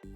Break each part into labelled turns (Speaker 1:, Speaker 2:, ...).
Speaker 1: Hello.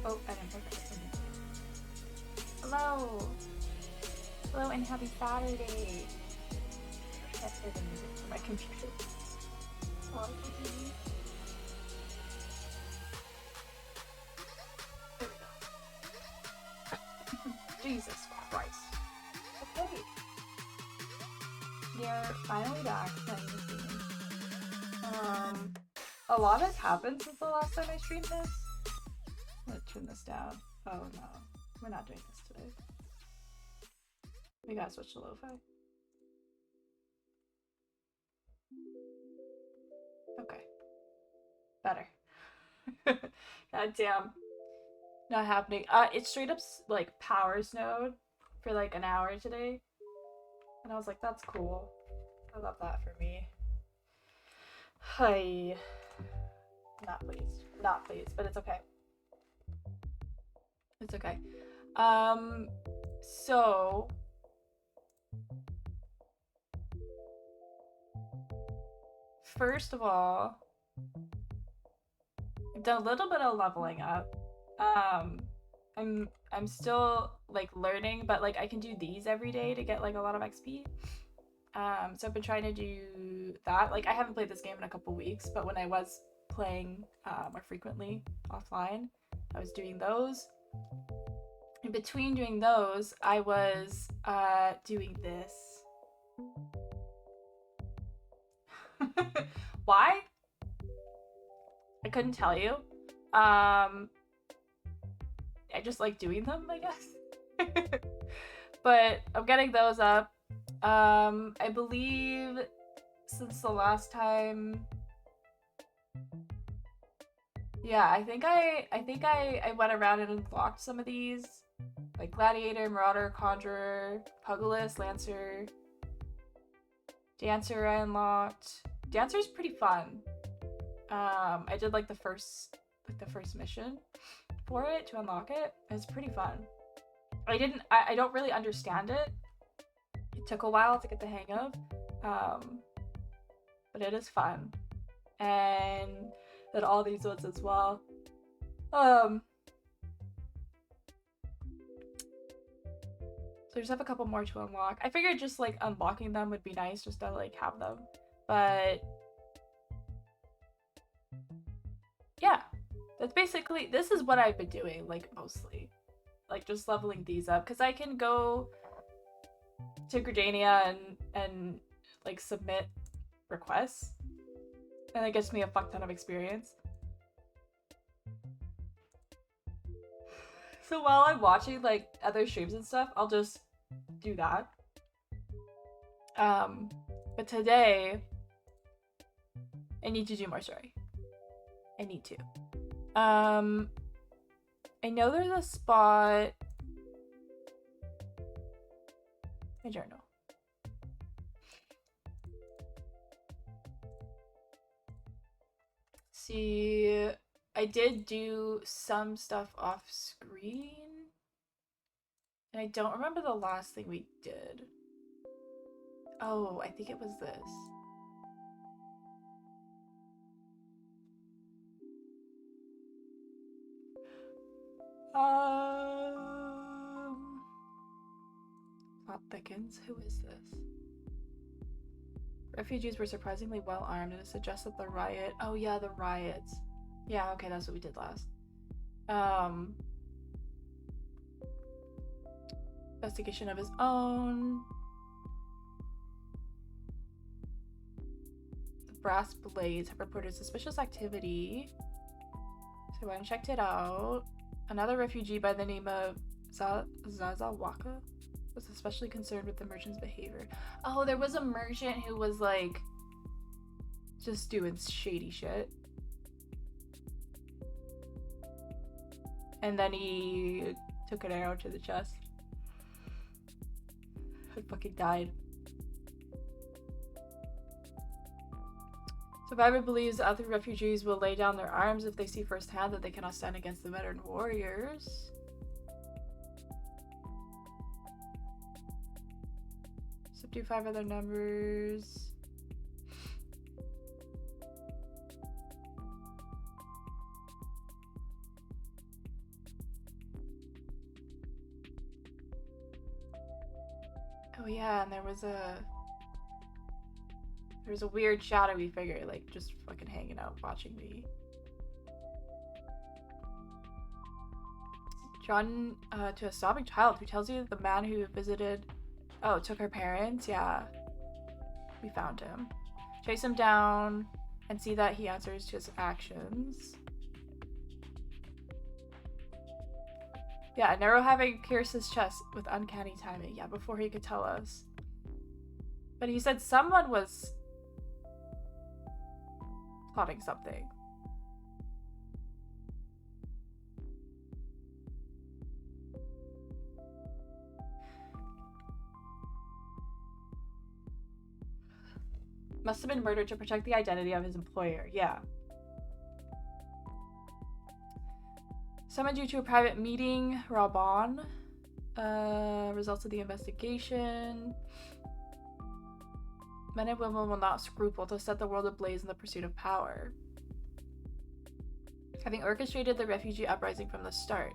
Speaker 1: Oh, I didn't put that in. Hello. Hello and happy Saturday. I have to play the music for my computer. Oh, there we go. Jesus Christ. Okay. We are finally back playing this game. A lot has happened since the last time I streamed this. Let's turn this down. Oh no, we're not doing this today. We gotta switch to lo-fi. Okay. Better. God damn. Not happening. It straight up like power snowed for like an hour today. And I was like, that's cool. I love that for me. Hi. Not pleased. Not pleased, but it's okay. It's okay. So first of all, I've done a little bit of leveling up. I'm still like learning, but like I can do these every day to get like a lot of XP. So I've been trying to do that. Like I haven't played this game in a couple weeks, but when I was playing more frequently offline, I was doing those. In between doing those, I was doing this. Why? I couldn't tell you. I just like doing them, I guess. But I'm getting those up. I believe since the last time, yeah, I think I went around and unlocked some of these, like Gladiator, Marauder, Conjurer, Pugilist, Lancer, Dancer. I unlocked. Dancer's pretty fun. I did like the first mission for it to unlock it. It's pretty fun. I don't really understand it. It took a while to get the hang of, but it is fun. And then all these ones as well. So I just have a couple more to unlock. I figured just like unlocking them would be nice just to like have them. But yeah, that's basically, this is what I've been doing like mostly. Like just leveling these up because I can go to Gridania and like submit requests, and it gets me a fuck ton of experience. So while I'm watching like other streams and stuff, I'll just do that. But today I need to do more story. I need to. I know there's a spot. My journal. See, I did do some stuff off screen. And I don't remember the last thing we did. Oh, I think it was this. Plot thickens. Who is this? Refugees were surprisingly well armed, and it suggests that the riot. Oh yeah, the riots. Yeah, okay, that's what we did last. Investigation of his own. The brass blades have reported suspicious activity. So I went and checked it out. Another refugee by the name of Zazawaka was especially concerned with the merchant's behavior. Oh, there was a merchant who was like just doing shady shit. And then he took an arrow to the chest. And fucking died. Survivor believes other refugees will lay down their arms if they see firsthand that they cannot stand against the veteran warriors. Subdue 5 other numbers. Oh yeah, and there was a weird shadowy figure, like just fucking hanging out watching me. Drawn to a sobbing child who tells you that the man who visited took her parents. Yeah, we found him. Chase him down and see that he answers to his actions. Yeah, an arrow having pierced his chest with uncanny timing. Yeah, before he could tell us. But he said someone was plotting something. Must have been murdered to protect the identity of his employer. Yeah. Summoned you to a private meeting, Raban. Results of the investigation. Men and women will not scruple to set the world ablaze in the pursuit of power. having orchestrated the refugee uprising from the start.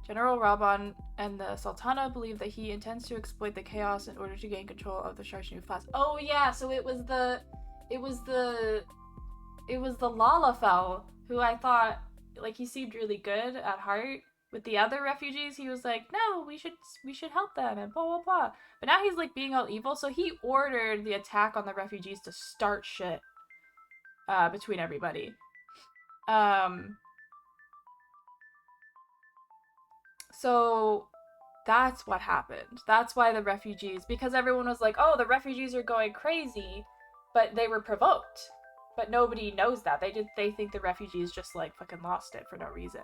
Speaker 1: General Raban and the Sultana believe that he intends to exploit the chaos in order to gain control of the Sharshnuf flats. Oh yeah, so it was the Lalafell who I thought, like, he seemed really good at heart. With the other refugees, he was like, no, we should help them and blah blah blah. But now he's like being all evil, so he ordered the attack on the refugees to start shit between everybody. So that's what happened. That's why the refugees, because everyone was like, oh, the refugees are going crazy, but they were provoked. But nobody knows that. They think the refugees just like fucking lost it for no reason.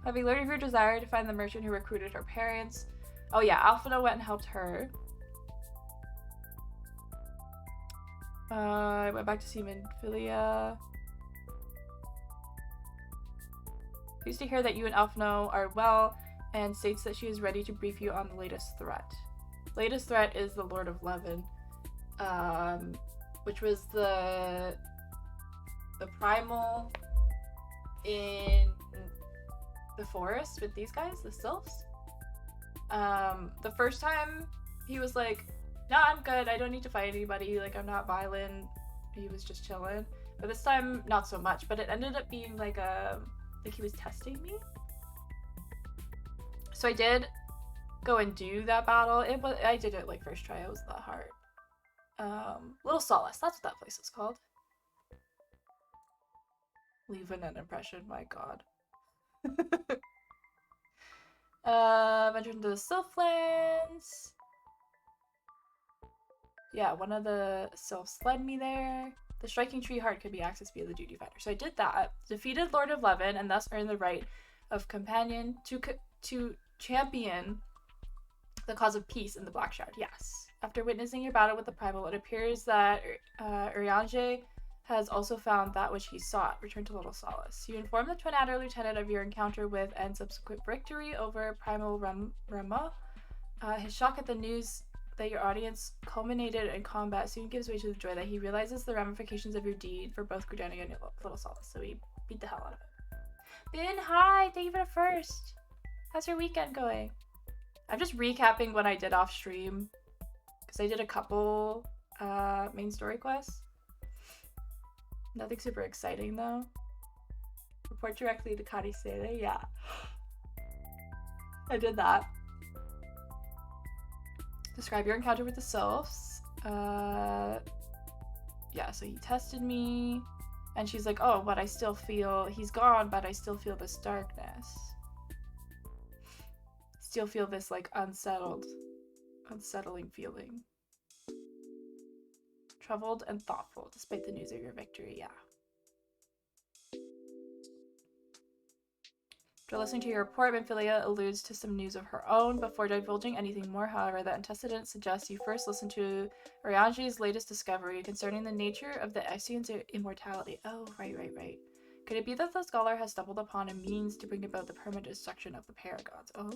Speaker 1: Having learned of your desire to find the merchant who recruited her parents. Oh yeah, Alphina went and helped her. I went back to see Minfilia. Pleased to hear that you and Alphino are well, and states that she is ready to brief you on the latest threat. Latest threat is the Lord of Levin, which was the primal in the forest with these guys, the sylphs. The first time he was like, no, I'm good, I don't need to fight anybody, like, I'm not violent, he was just chilling. But this time, not so much, but it ended up being like he was testing me. So I did go and do that battle. I did it like first try, it was that hard. Little Solace, that's what that place is called. Leaving an impression, my god. Ventured into the Sylphlands. Yeah, one of the sylphs led me there. The striking tree heart could be accessed via the duty finder. So I did that. Defeated Lord of Levin and thus earned the right of companion to champion the cause of peace in the Black Shroud. Yes. After witnessing your battle with the primal, it appears that Urianger has also found that which he sought. Return to Little Solace. You inform the Twin Adder Lieutenant of your encounter with and subsequent victory over Primal Rama. His shock at the news that your audience culminated in combat soon gives way to the joy that he realizes the ramifications of your deed for both Gridania and Little Solace. So he beat the hell out of it. Bin, hi! Thank you for the first! How's your weekend going? I'm just recapping what I did off stream, because I did a couple main story quests. Nothing super exciting though. Report directly to Karisele, yeah. I did that. Describe your encounter with the sylphs. Yeah, so he tested me. And she's like, oh, but I still feel... He's gone, but I still feel this darkness. Still feel this, like, unsettling feeling. Troubled and thoughtful, despite the news of your victory, yeah. After listening to your report, Minfilia alludes to some news of her own. Before divulging anything more, however, the antecedent suggests you first listen to Urianger's latest discovery concerning the nature of the Eorzea immortality. Oh, right. Could it be that the scholar has stumbled upon a means to bring about the permanent destruction of the paragons? Oh.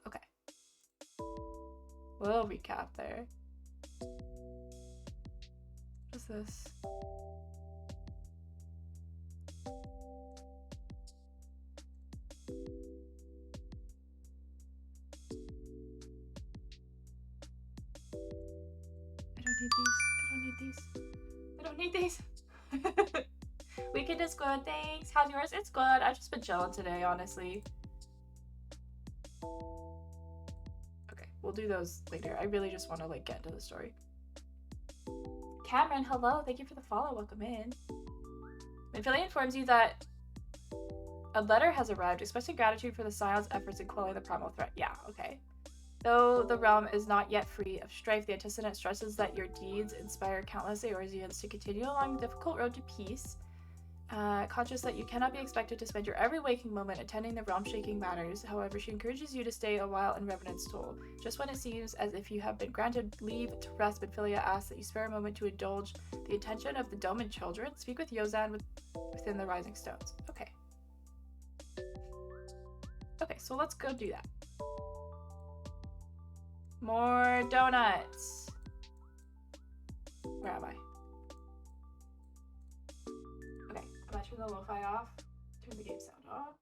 Speaker 1: Okay. We'll recap there. What is this? I don't need these. Weekend is good, thanks. How's yours? It's good. I've just been chilling today, honestly. Okay, we'll do those later. I really just want to like get into the story. Cameron, hello. Thank you for the follow. Welcome in. Minfilia informs you that a letter has arrived expressing gratitude for the Scion's efforts in quelling the primal threat. Yeah, okay. Though the realm is not yet free of strife, the antecedent stresses that your deeds inspire countless Eorzeans to continue along the difficult road to peace, conscious that you cannot be expected to spend your every waking moment attending the realm-shaking matters. However, she encourages you to stay a while in Revenant's Toll. Just when it seems as if you have been granted leave to rest, Minfilia asks that you spare a moment to indulge the attention of the Doman children. Speak with Yozan within the Rising Stones. Okay. Okay, so let's go do that. More donuts. Where am I? Okay, I'm gonna turn the lo-fi off. Turn the game sound off.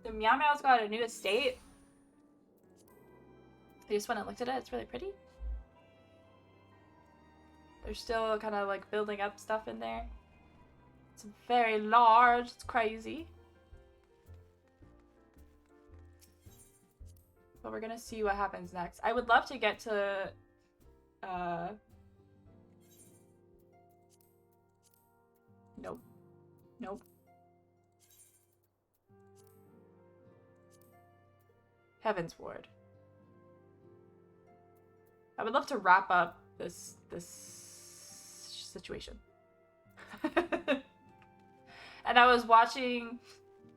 Speaker 1: The Meow Meow's got a new estate. I just went and looked at it. It's really pretty. They're still kind of like building up stuff in there. It's very large. It's crazy. But we're gonna see what happens next. I would love to get to nope. Nope. Heaven's Ward. I would love to wrap up this situation. And I've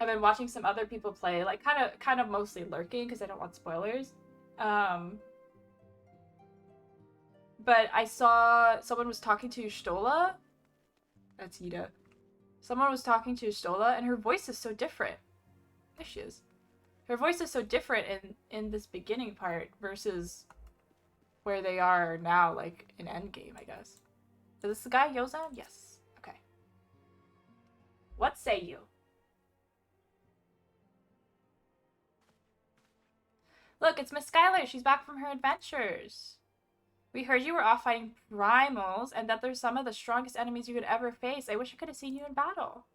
Speaker 1: been watching some other people play, like kind of mostly lurking because I don't want spoilers. But I saw someone was talking to Stola. That's Ida. Someone was talking to Stola, and her voice is so different. There she is. Her voice is so different in this beginning part versus where they are now, like in Endgame, I guess. Is this the guy, Yozan? Yes. Okay. What say you? Look, it's Miss Skylar. She's back from her adventures. We heard you were off fighting primals, and that they're some of the strongest enemies you could ever face. I wish I could have seen you in battle.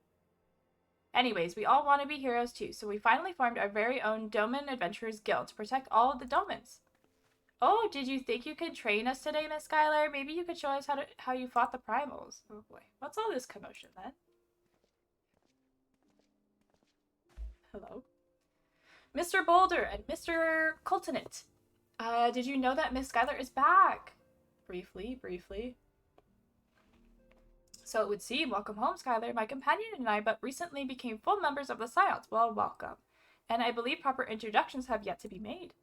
Speaker 1: Anyways, we all want to be heroes too, so we finally formed our very own Doman Adventurers Guild to protect all of the Domans. Oh, did you think you could train us today, Miss Skylar? Maybe you could show us how you fought the primals. Oh boy, what's all this commotion then? Hello? Mr. Boulder and Mr. Coltonit. Did you know that Miss Skylar is back? Briefly. So it would seem, welcome home, Skylar. My companion and I but recently became full members of the Scions. Well, welcome. And I believe proper introductions have yet to be made.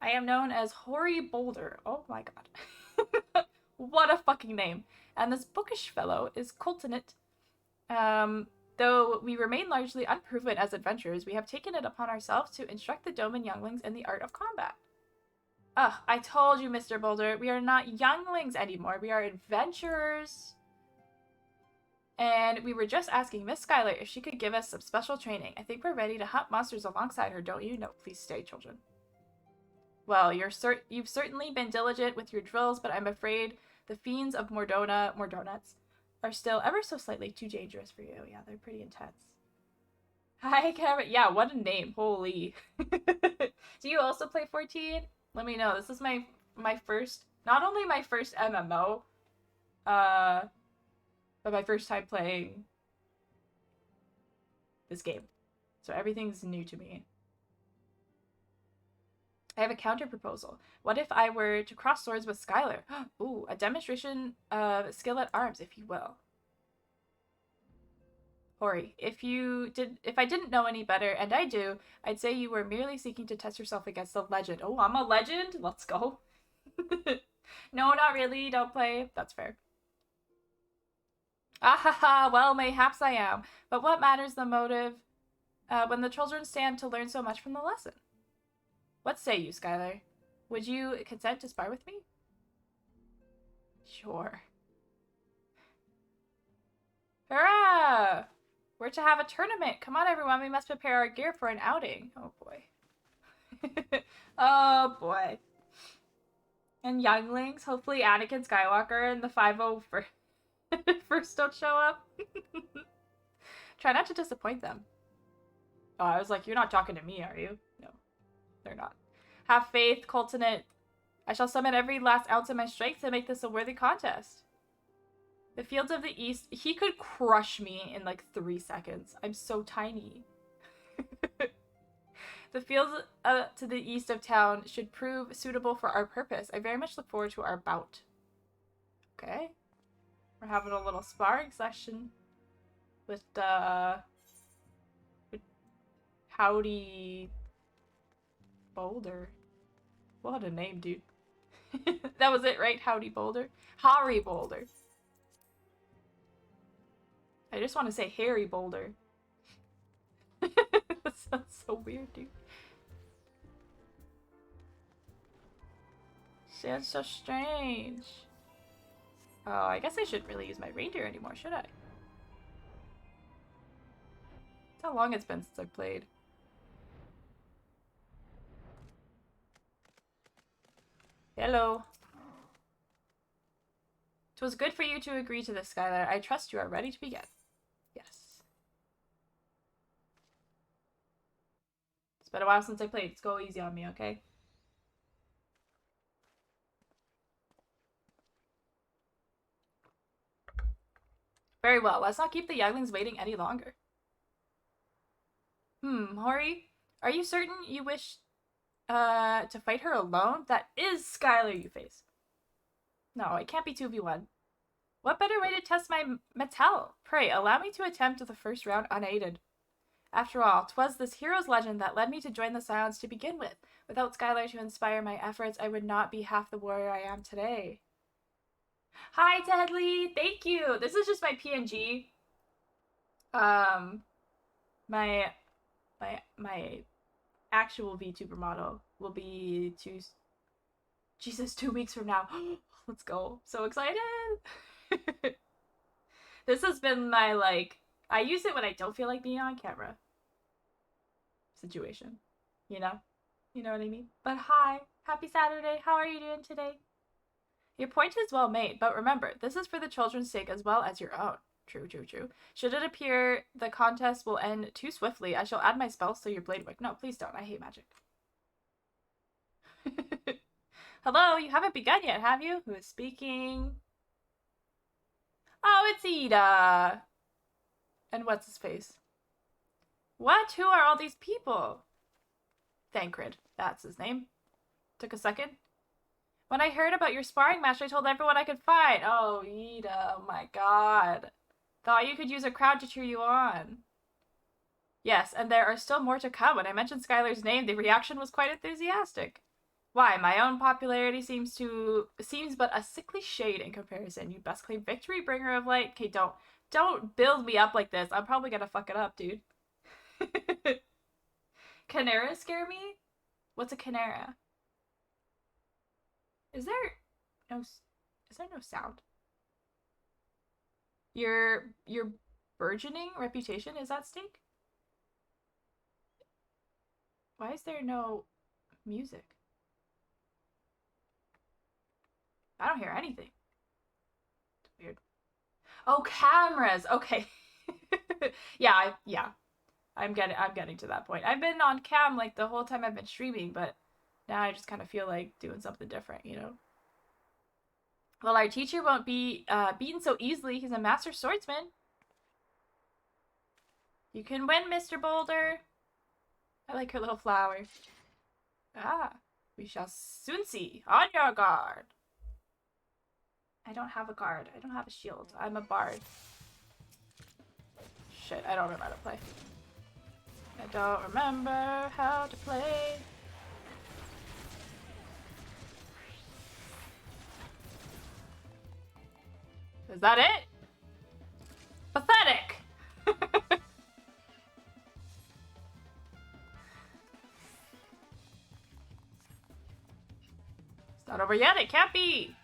Speaker 1: I am known as Hoary Boulder. Oh my god. What a fucking name. And this bookish fellow is Coltonit. Though we remain largely unproven as adventurers, we have taken it upon ourselves to instruct the Doman younglings in the art of combat. Ugh, I told you, Mr. Boulder, we are not younglings anymore. We are adventurers. And we were just asking Miss Skylar if she could give us some special training. I think we're ready to hunt monsters alongside her, don't you? No, please stay, children. Well, you've certainly been diligent with your drills, but I'm afraid the fiends of Mordonuts, are still ever so slightly too dangerous for you. Yeah, they're pretty intense. Hi, Karen. Yeah, what a name. Holy. Do you also play 14? Let me know. This is my first, not only my first MMO, but my first time playing this game. So everything's new to me. I have a counter proposal. What if I were to cross swords with Skylar? Ooh, a demonstration of skill at arms, if you will. Hori, if I didn't know any better, and I do, I'd say you were merely seeking to test yourself against a legend. Oh, I'm a legend? Let's go. No, not really. Don't play. That's fair. Ahaha, well, mayhaps I am. But what matters the motive when the children stand to learn so much from the lesson? What say you, Skylar? Would you consent to spar with me? Sure. Hurrah! We're to have a tournament. Come on, everyone. We must prepare our gear for an outing. Oh, boy. Oh, boy. And younglings. Hopefully Anakin Skywalker and the 501st don't show up. Try not to disappoint them. Oh, I was like, you're not talking to me, are you? No, they're not. Have faith, Coltonit. I shall summon every last ounce of my strength to make this a worthy contest. The Fields of the East. He could crush me in like 3 seconds. I'm so tiny. The fields to the east of town should prove suitable for our purpose. I very much look forward to our bout. Okay. We're having a little sparring session with Howdy Boulder. What a name, dude. That was it, right? Howdy Boulder? Harry Boulder. I just want to say Harry Boulder. sounds so weird, dude. Sounds so strange. Oh, I guess I shouldn't really use my reindeer anymore, should I? That's how long it's been since I played. Hello. 'Twas good for you to agree to this, Skylar. I trust you are ready to begin. Yes. It's been a while since I played. Let's go easy on me, okay? Very well. Let's not keep the younglings waiting any longer. Hori, are you certain you wish to fight her alone? That is Skylar you face. No, it can't be 2v1. What better way to test my mettle? Pray, allow me to attempt the first round unaided. After all, 'twas this hero's legend that led me to join the Silence to begin with. Without Skylar to inspire my efforts, I would not be half the warrior I am today. Hi, Deadly! Thank you! This is just my PNG. My actual VTuber model will be Jesus, 2 weeks from now. Let's go. So excited! This has been my, like, I use it when I don't feel like being on camera situation. You know? You know what I mean? But hi! Happy Saturday! How are you doing today? Your point is well made, but remember, this is for the children's sake as well as your own. True, true, true. Should it appear the contest will end too swiftly, I shall add my spells to your blade wick. No, please don't. I hate magic. Hello, you haven't begun yet, have you? Who is speaking? Oh, it's Ida. And what's his face? What? Who are all these people? Thancred. That's his name. Took a second. When I heard about your sparring match, I told everyone I could fight. Oh, Ida. Oh my god. Thought you could use a crowd to cheer you on. Yes, and there are still more to come. When I mentioned Skylar's name, the reaction was quite enthusiastic. Why, my own popularity seems but a sickly shade in comparison. You best claim victory, bringer of light. Okay, don't build me up like this. I'm probably gonna fuck it up, dude. Chimeras scare me? What's a chimera? Is there no sound? Your burgeoning reputation is at stake? Why is there no music? I don't hear anything. It's weird. Oh, cameras. Okay. yeah. I'm getting to that point. I've been on cam like the whole time I've been streaming, but now I just kind of feel like doing something different, you know? Well, our teacher won't be beaten so easily. He's a master swordsman. You can win, Mr. Boulder. I like her little flower. Ah, we shall soon see. On your guard. I don't have a guard. I don't have a shield. I'm a bard. Shit, I don't remember how to play. I don't remember how to play. Is that it? Pathetic! It's not over yet, it can't be!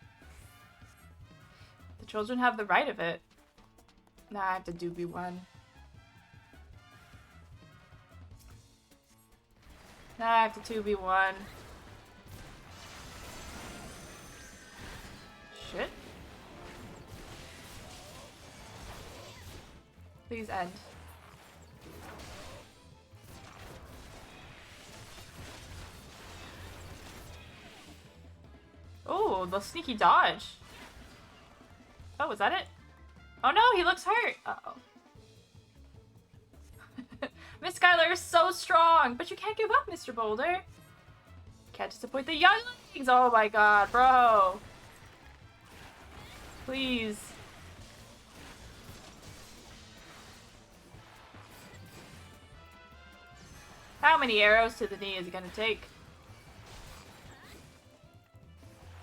Speaker 1: The children have the right of it. Nah, I have to do B1. Nah, I have to 2v1. Shit. Please end. Oh, the sneaky dodge. Oh, is that it? Oh no, he looks hurt. Uh-oh. Miss Skylar is so strong, but you can't give up, Mr. Boulder. Can't disappoint the younglings. Oh my god, bro. Please. How many arrows to the knee is it gonna take?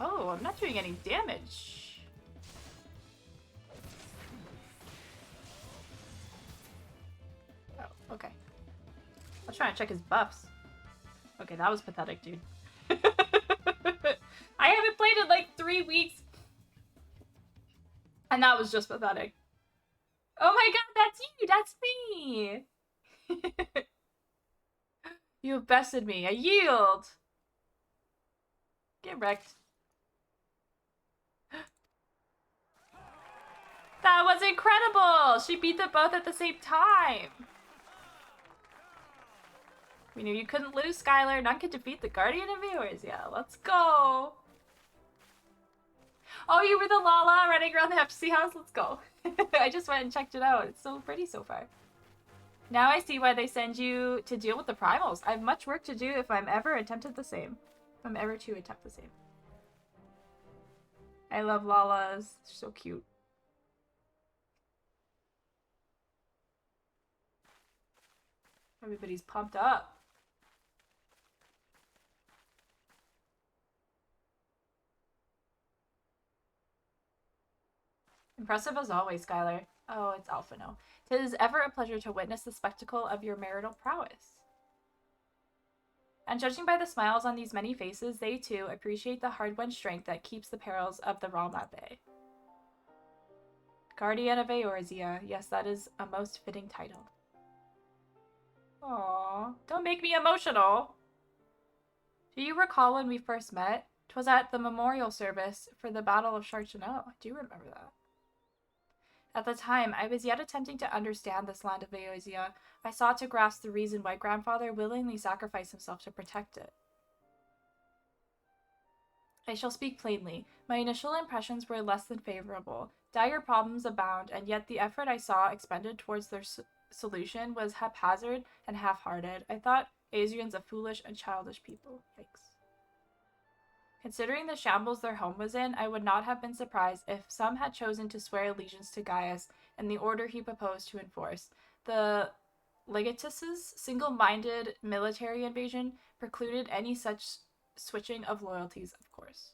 Speaker 1: Oh, I'm not doing any damage. Oh, okay. trying to check his buffs. Okay, that was pathetic, dude. I haven't played in like 3 weeks. And that was just pathetic. Oh my god, that's you! That's me! You have bested me. I yield! Get wrecked. That was incredible! She beat them both at the same time! We knew you couldn't lose, Skylar. None could defeat the Guardian of eorzea. Let's go! Oh, you were the Lala running around the Hepsi house? Let's go. I just went and checked it out. It's so pretty so far. Now I see why they send you to deal with the primals. I have much work to do if I'm ever attempted the same. If I'm ever to attempt the same. I love Lalas. They're so cute. Everybody's pumped up. Impressive as always, Skylar. Oh, it's Alphino. 'Tis ever a pleasure to witness the spectacle of your marital prowess. And judging by the smiles on these many faces, they too appreciate the hard-won strength that keeps the perils of the realm at bay. Guardian of eorzea. Yes, that is a most fitting title. Aww, don't make me emotional. Do you recall when we first met? 'Twas at the memorial service for the Battle of Charchanot. I do remember that. At the time, I was yet attempting to understand this land of eorzea. I sought to grasp the reason why grandfather willingly sacrificed himself to protect it. I shall speak plainly. My initial impressions were less than favorable. Dire problems abound, and yet the effort I saw expended towards their solution was haphazard and half-hearted. I thought Azrians a foolish and childish people. Yikes. Considering the shambles their home was in, I would not have been surprised if some had chosen to swear allegiance to Gaius and the order he proposed to enforce. The Legatus's single-minded military invasion precluded any such switching of loyalties, of course.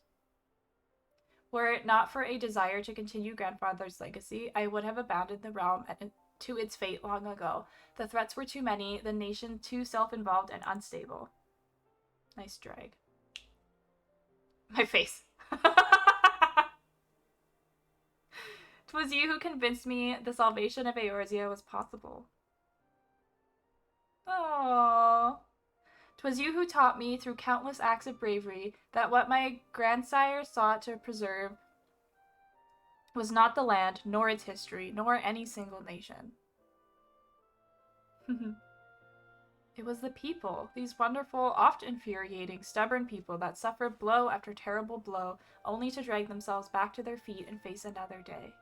Speaker 1: Were it not for a desire to continue grandfather's legacy, I would have abandoned the realm to its fate long ago. The threats were too many, the nation too self-involved and unstable. Nice drag. My face. 'Twas you who convinced me the salvation of eorzea was possible. Aww. 'Twas you who taught me through countless acts of bravery that what my grandsire sought to preserve was not the land, nor its history, nor any single nation. It was the people, these wonderful, oft infuriating, stubborn people that suffered blow after terrible blow, only to drag themselves back to their feet and face another day.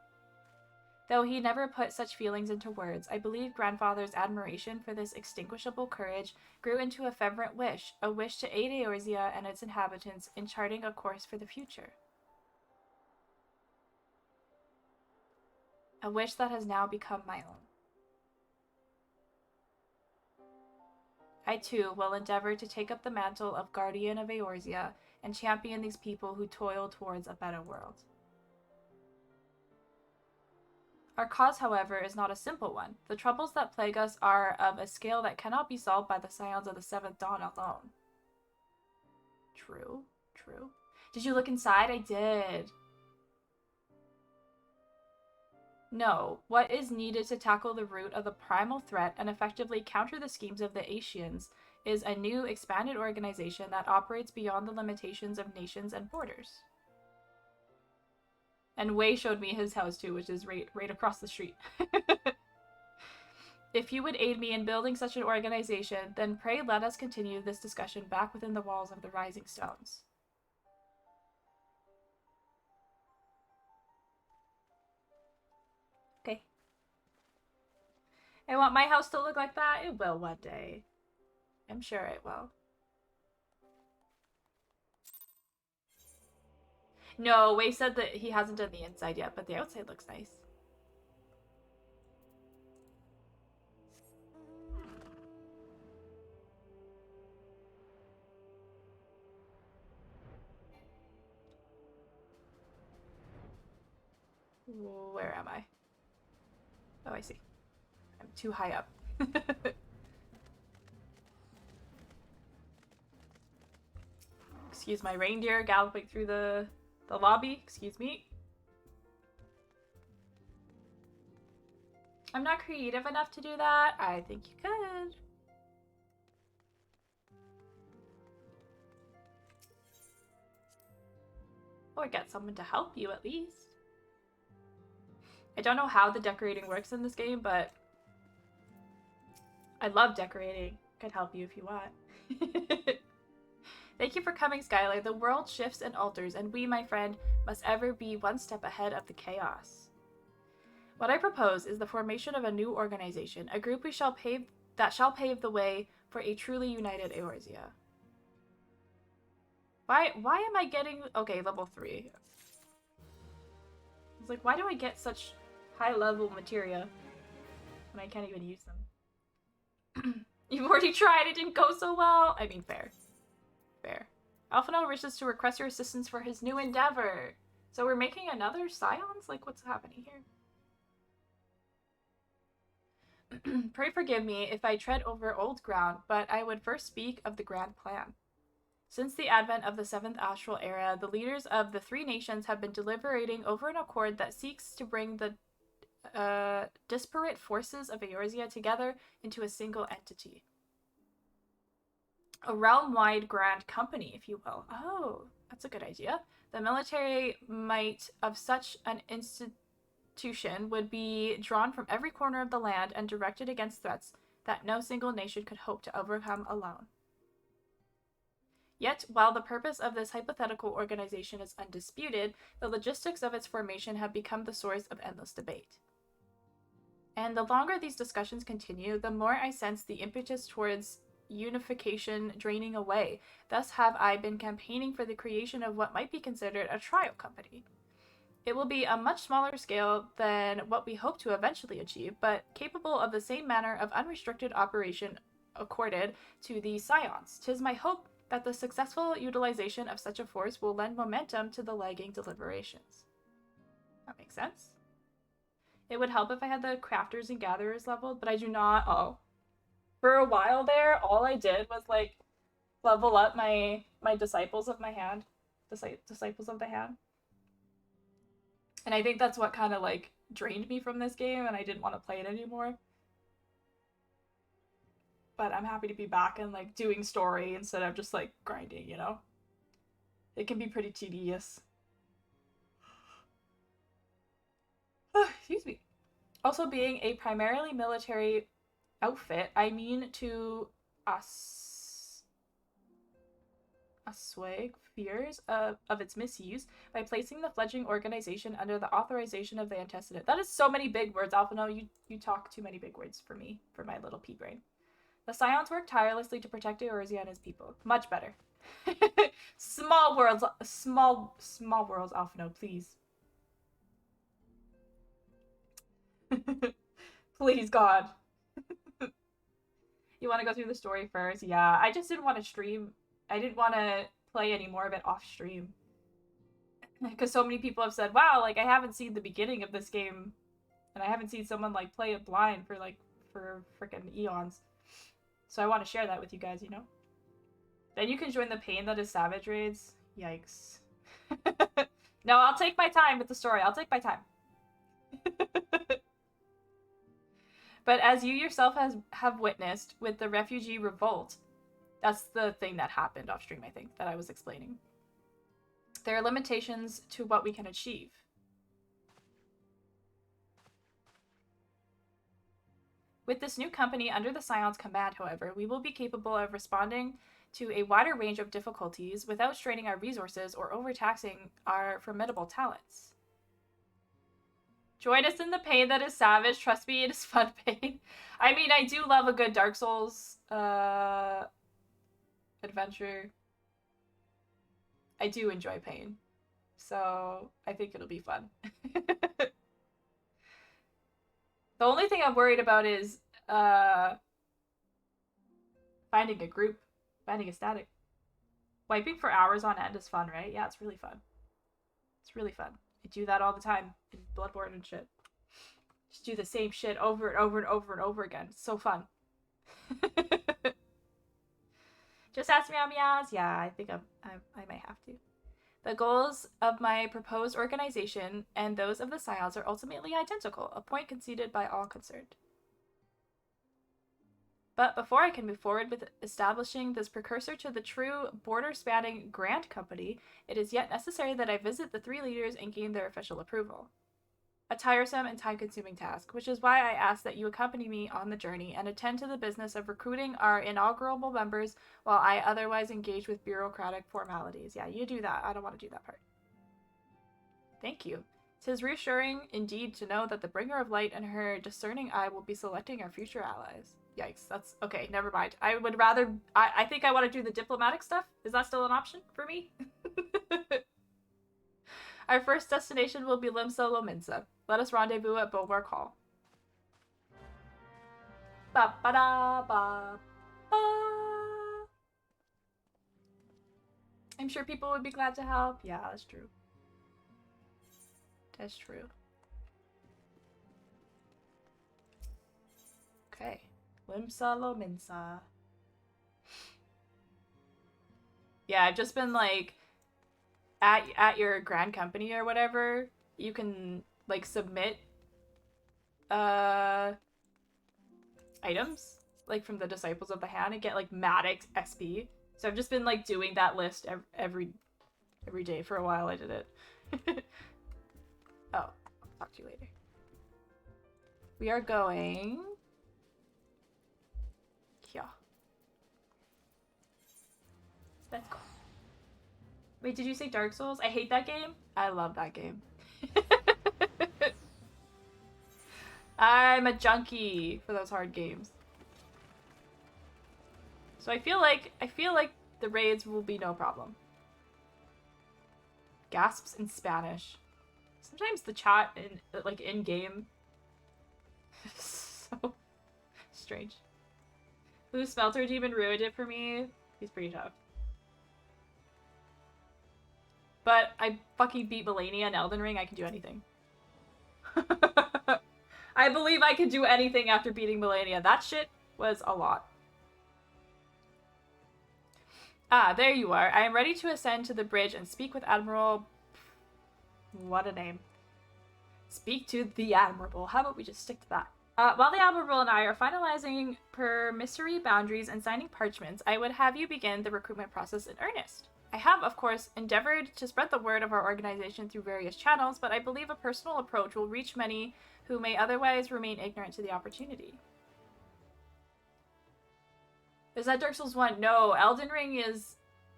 Speaker 1: Though he never put such feelings into words, I believe grandfather's admiration for this extinguishable courage grew into a fervent wish, a wish to aid eorzea and its inhabitants in charting a course for the future. A wish that has now become my own. I too will endeavor to take up the mantle of guardian of eorzea and champion these people who toil towards a better world. Our cause, however, is not a simple one. The troubles that plague us are of a scale that cannot be solved by the scions of the Seventh Dawn alone. True, true. Did you look inside? I did. No, what is needed to tackle the root of the primal threat and effectively counter the schemes of the Aetians is a new, expanded organization that operates beyond the limitations of nations and borders. And Wei showed me his house too, which is right across the street. If you would aid me in building such an organization, then pray let us continue this discussion back within the walls of the Rising Stones. Okay. I want my house to look like that. It will one day. I'm sure it will. No, Wei said that he hasn't done the inside yet, but the outside looks nice. Where am I? Oh, I see. I'm too high up. Excuse my reindeer galloping through the lobby. Excuse me. I'm not creative enough to do that. I think you could. Or get someone to help you at least. I don't know how the decorating works in this game, but I love decorating. Could help you if you want. Thank you for coming, Skylar. The world shifts and alters, and we, my friend, must ever be one step ahead of the chaos. What I propose is the formation of a new organization, a group that shall pave the way for a truly united eorzea. Why am I getting... Okay, level 3. It's like, why do I get such high-level materia when I can't even use them? You've already tried, it didn't go so well. I mean, fair. Fair. Alphino wishes to request your assistance for his new endeavor. So we're making another scions? Like, what's happening here? Pray forgive me if I tread over old ground, but I would first speak of the grand plan. Since the advent of the 7th Astral Era, the leaders of the 3 nations have been deliberating over an accord that seeks to bring the disparate forces of eorzea together into a single entity. A realm-wide grand company, if you will. Oh, that's a good idea. The military might of such an institution would be drawn from every corner of the land and directed against threats that no single nation could hope to overcome alone. Yet, while the purpose of this hypothetical organization is undisputed, the logistics of its formation have become the source of endless debate. And the longer these discussions continue, the more I sense the impetus towards unification draining away. Thus have I been campaigning for the creation of what might be considered a trial company. It will be a much smaller scale than what we hope to eventually achieve, but capable of the same manner of unrestricted operation accorded to the scions. 'Tis my hope that the successful utilization of such a force will lend momentum to the lagging deliberations. That makes sense. It would help if I had the crafters and gatherers leveled, but I do not. Oh. For a while there, all I did was, like, level up my disciples of my hand. Disciples of the hand. And I think that's what kind of, like, drained me from this game, and I didn't want to play it anymore. But I'm happy to be back and, like, doing story instead of just, like, grinding, you know? It can be pretty tedious. Excuse me. Also, being a primarily military outfit, I mean to assuage fears of its misuse by placing the fledgling organization under the authorization of the antecedent. That is so many big words, Alphino. You talk too many big words for me, for my little pea brain. The scions work tirelessly to protect eorzea and his people. Much better. Small worlds, Alphino, please. Please, God. You want to go through the story first? Yeah, I just didn't want to stream. I didn't want to play any more of it off stream. Because so many people have said, wow, like, I haven't seen the beginning of this game. And I haven't seen someone, like, play it blind for freaking eons. So I want to share that with you guys, you know? Then you can join the pain that is Savage raids. Yikes. No, I'll take my time with the story. I'll take my time. But as you yourself have witnessed with the refugee revolt, that's the thing that happened off stream, I think, that I was explaining. There are limitations to what we can achieve. With this new company under the Scion's command, however, we will be capable of responding to a wider range of difficulties without straining our resources or overtaxing our formidable talents. Join us in the pain that is Savage. Trust me, it is fun pain. I mean, I do love a good Dark Souls adventure. I do enjoy pain. So I think it'll be fun. The only thing I'm worried about is finding a group, finding a static. Wiping for hours on end is fun, right? Yeah, it's really fun. It's really fun. I do that all the time in Bloodborne and shit. Just do the same shit over and over and over and over again. It's so fun. Just ask meow meows. Yeah, I think I might have to. The goals of my proposed organization and those of the Scions are ultimately identical, a point conceded by all concerned. But before I can move forward with establishing this precursor to the true border-spanning Grant Company, it is yet necessary that I visit the three leaders and gain their official approval. A tiresome and time-consuming task, which is why I ask that you accompany me on the journey and attend to the business of recruiting our inaugural members while I otherwise engage with bureaucratic formalities. Yeah, you do that. I don't want to do that part. Thank you. 'Tis reassuring indeed to know that the bringer of light and her discerning eye will be selecting our future allies. Yikes, that's okay, never mind. I would rather I think I want to do the diplomatic stuff. Is that still an option for me? Our first destination will be Limsa Lominsa. Let us rendezvous at Beaumark Hall. Ba ba da ba ba. I'm sure people would be glad to help. Yeah, that's true. That's true. Okay. Limsa Lominsa. Yeah, I've just been like at your grand company or whatever, you can like submit items like from the Disciples of the Hand and get like mad XP. So I've just been like doing that list every day for a while. I did it. Oh, I'll talk to you later. We are going here. Let's go. Wait, did you say Dark Souls? I hate that game. I love that game. I'm a junkie for those hard games. So I feel like the raids will be no problem. Gasps in Spanish. Sometimes the chat in game so strange. Blue Smelter Demon ruined it for me. He's pretty tough. But I fucking beat Melania in Elden Ring. I can do anything. I believe I can do anything after beating Melania. That shit was a lot. Ah, there you are. I am ready to ascend to the bridge and speak with Admiral... What a name. Speak to the Admiral. How about we just stick to that? While the Admiral and I are finalizing permissory boundaries and signing parchments, I would have you begin the recruitment process in earnest. I have, of course, endeavored to spread the word of our organization through various channels, but I believe a personal approach will reach many who may otherwise remain ignorant to the opportunity. Is that Dark Souls 1? No, Elden Ring is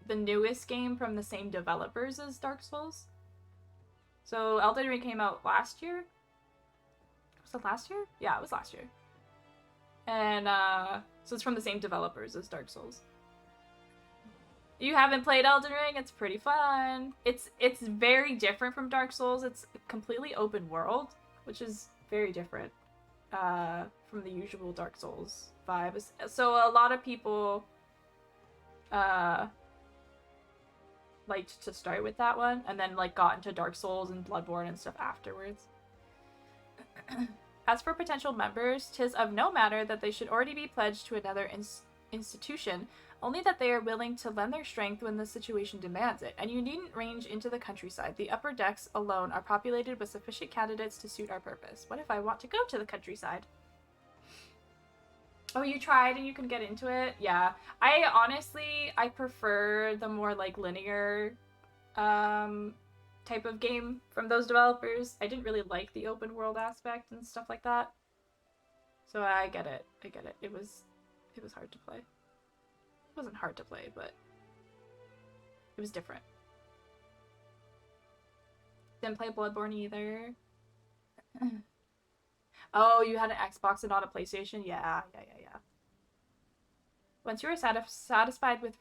Speaker 1: the newest game from the same developers as Dark Souls. So Elden Ring came out last year? Was it last year? Yeah, it was last year. And, so it's from the same developers as Dark Souls. You haven't played Elden Ring? It's pretty fun. It's very different from Dark Souls. It's completely open world, which is very different from the usual Dark Souls vibe. So a lot of people liked to start with that one and then like got into Dark Souls and Bloodborne and stuff afterwards. As for potential members, 'tis of no matter that they should already be pledged to another institution, only that they are willing to lend their strength when the situation demands it, and you needn't range into the countryside. The upper decks alone are populated with sufficient candidates to suit our purpose. What if I want to go to the countryside? Oh, you tried and you can get into it? Yeah. I prefer the more like linear type of game from those developers. I didn't really like the open world aspect and stuff like that. So I get it. I get it. It was hard to play. It wasn't hard to play, but it was different. Didn't play Bloodborne either. Oh, you had an Xbox and not a PlayStation? Yeah. Once you are satisfied with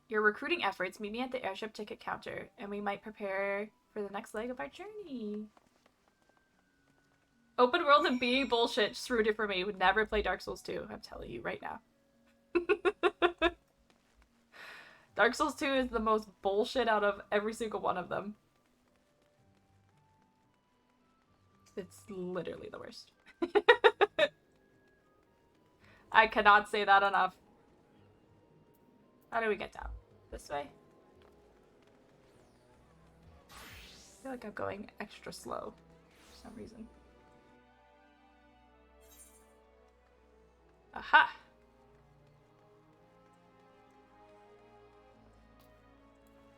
Speaker 1: your recruiting efforts, meet me at the airship ticket counter, and we might prepare for the next leg of our journey. Open world and being bullshit just ruined it for me. Would never play Dark Souls 2. I'm telling you right now. Dark Souls 2 is the most bullshit out of every single one of them. It's literally the worst. I cannot say that enough. How do we get down? This way? I feel like I'm going extra slow for some reason. Aha!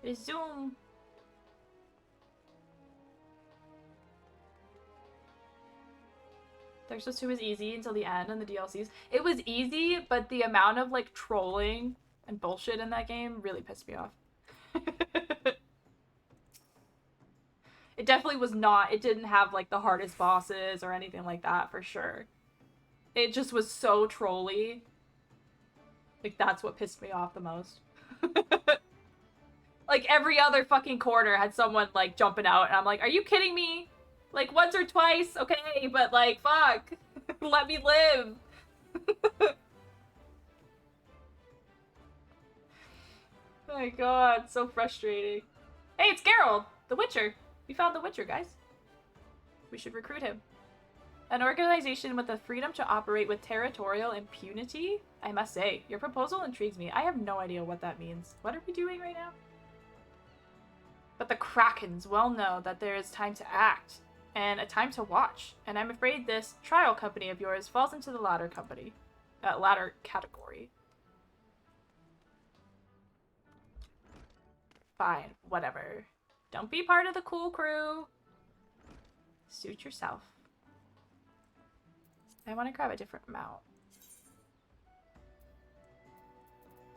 Speaker 1: Resume! Dark Souls 2 was easy until the end and the DLCs. It was easy, but the amount of like trolling and bullshit in that game really pissed me off. It definitely was not, it didn't have like the hardest bosses or anything like that for sure. It just was so trolly. Like that's what pissed me off the most. Like every other fucking corner had someone like jumping out and I'm like, are you kidding me? Like once or twice, okay, but like fuck. Let me live. Oh my god, so frustrating. Hey, it's Geralt, the Witcher. We found the Witcher, guys. We should recruit him. An organization with the freedom to operate with territorial impunity? I must say, your proposal intrigues me. I have no idea what that means. What are we doing right now? But the Krakens well know that there is time to act and a time to watch, and I'm afraid this trial company of yours falls into the latter category. Fine, whatever. Don't be part of the cool crew. Suit yourself. I want to grab a different mount.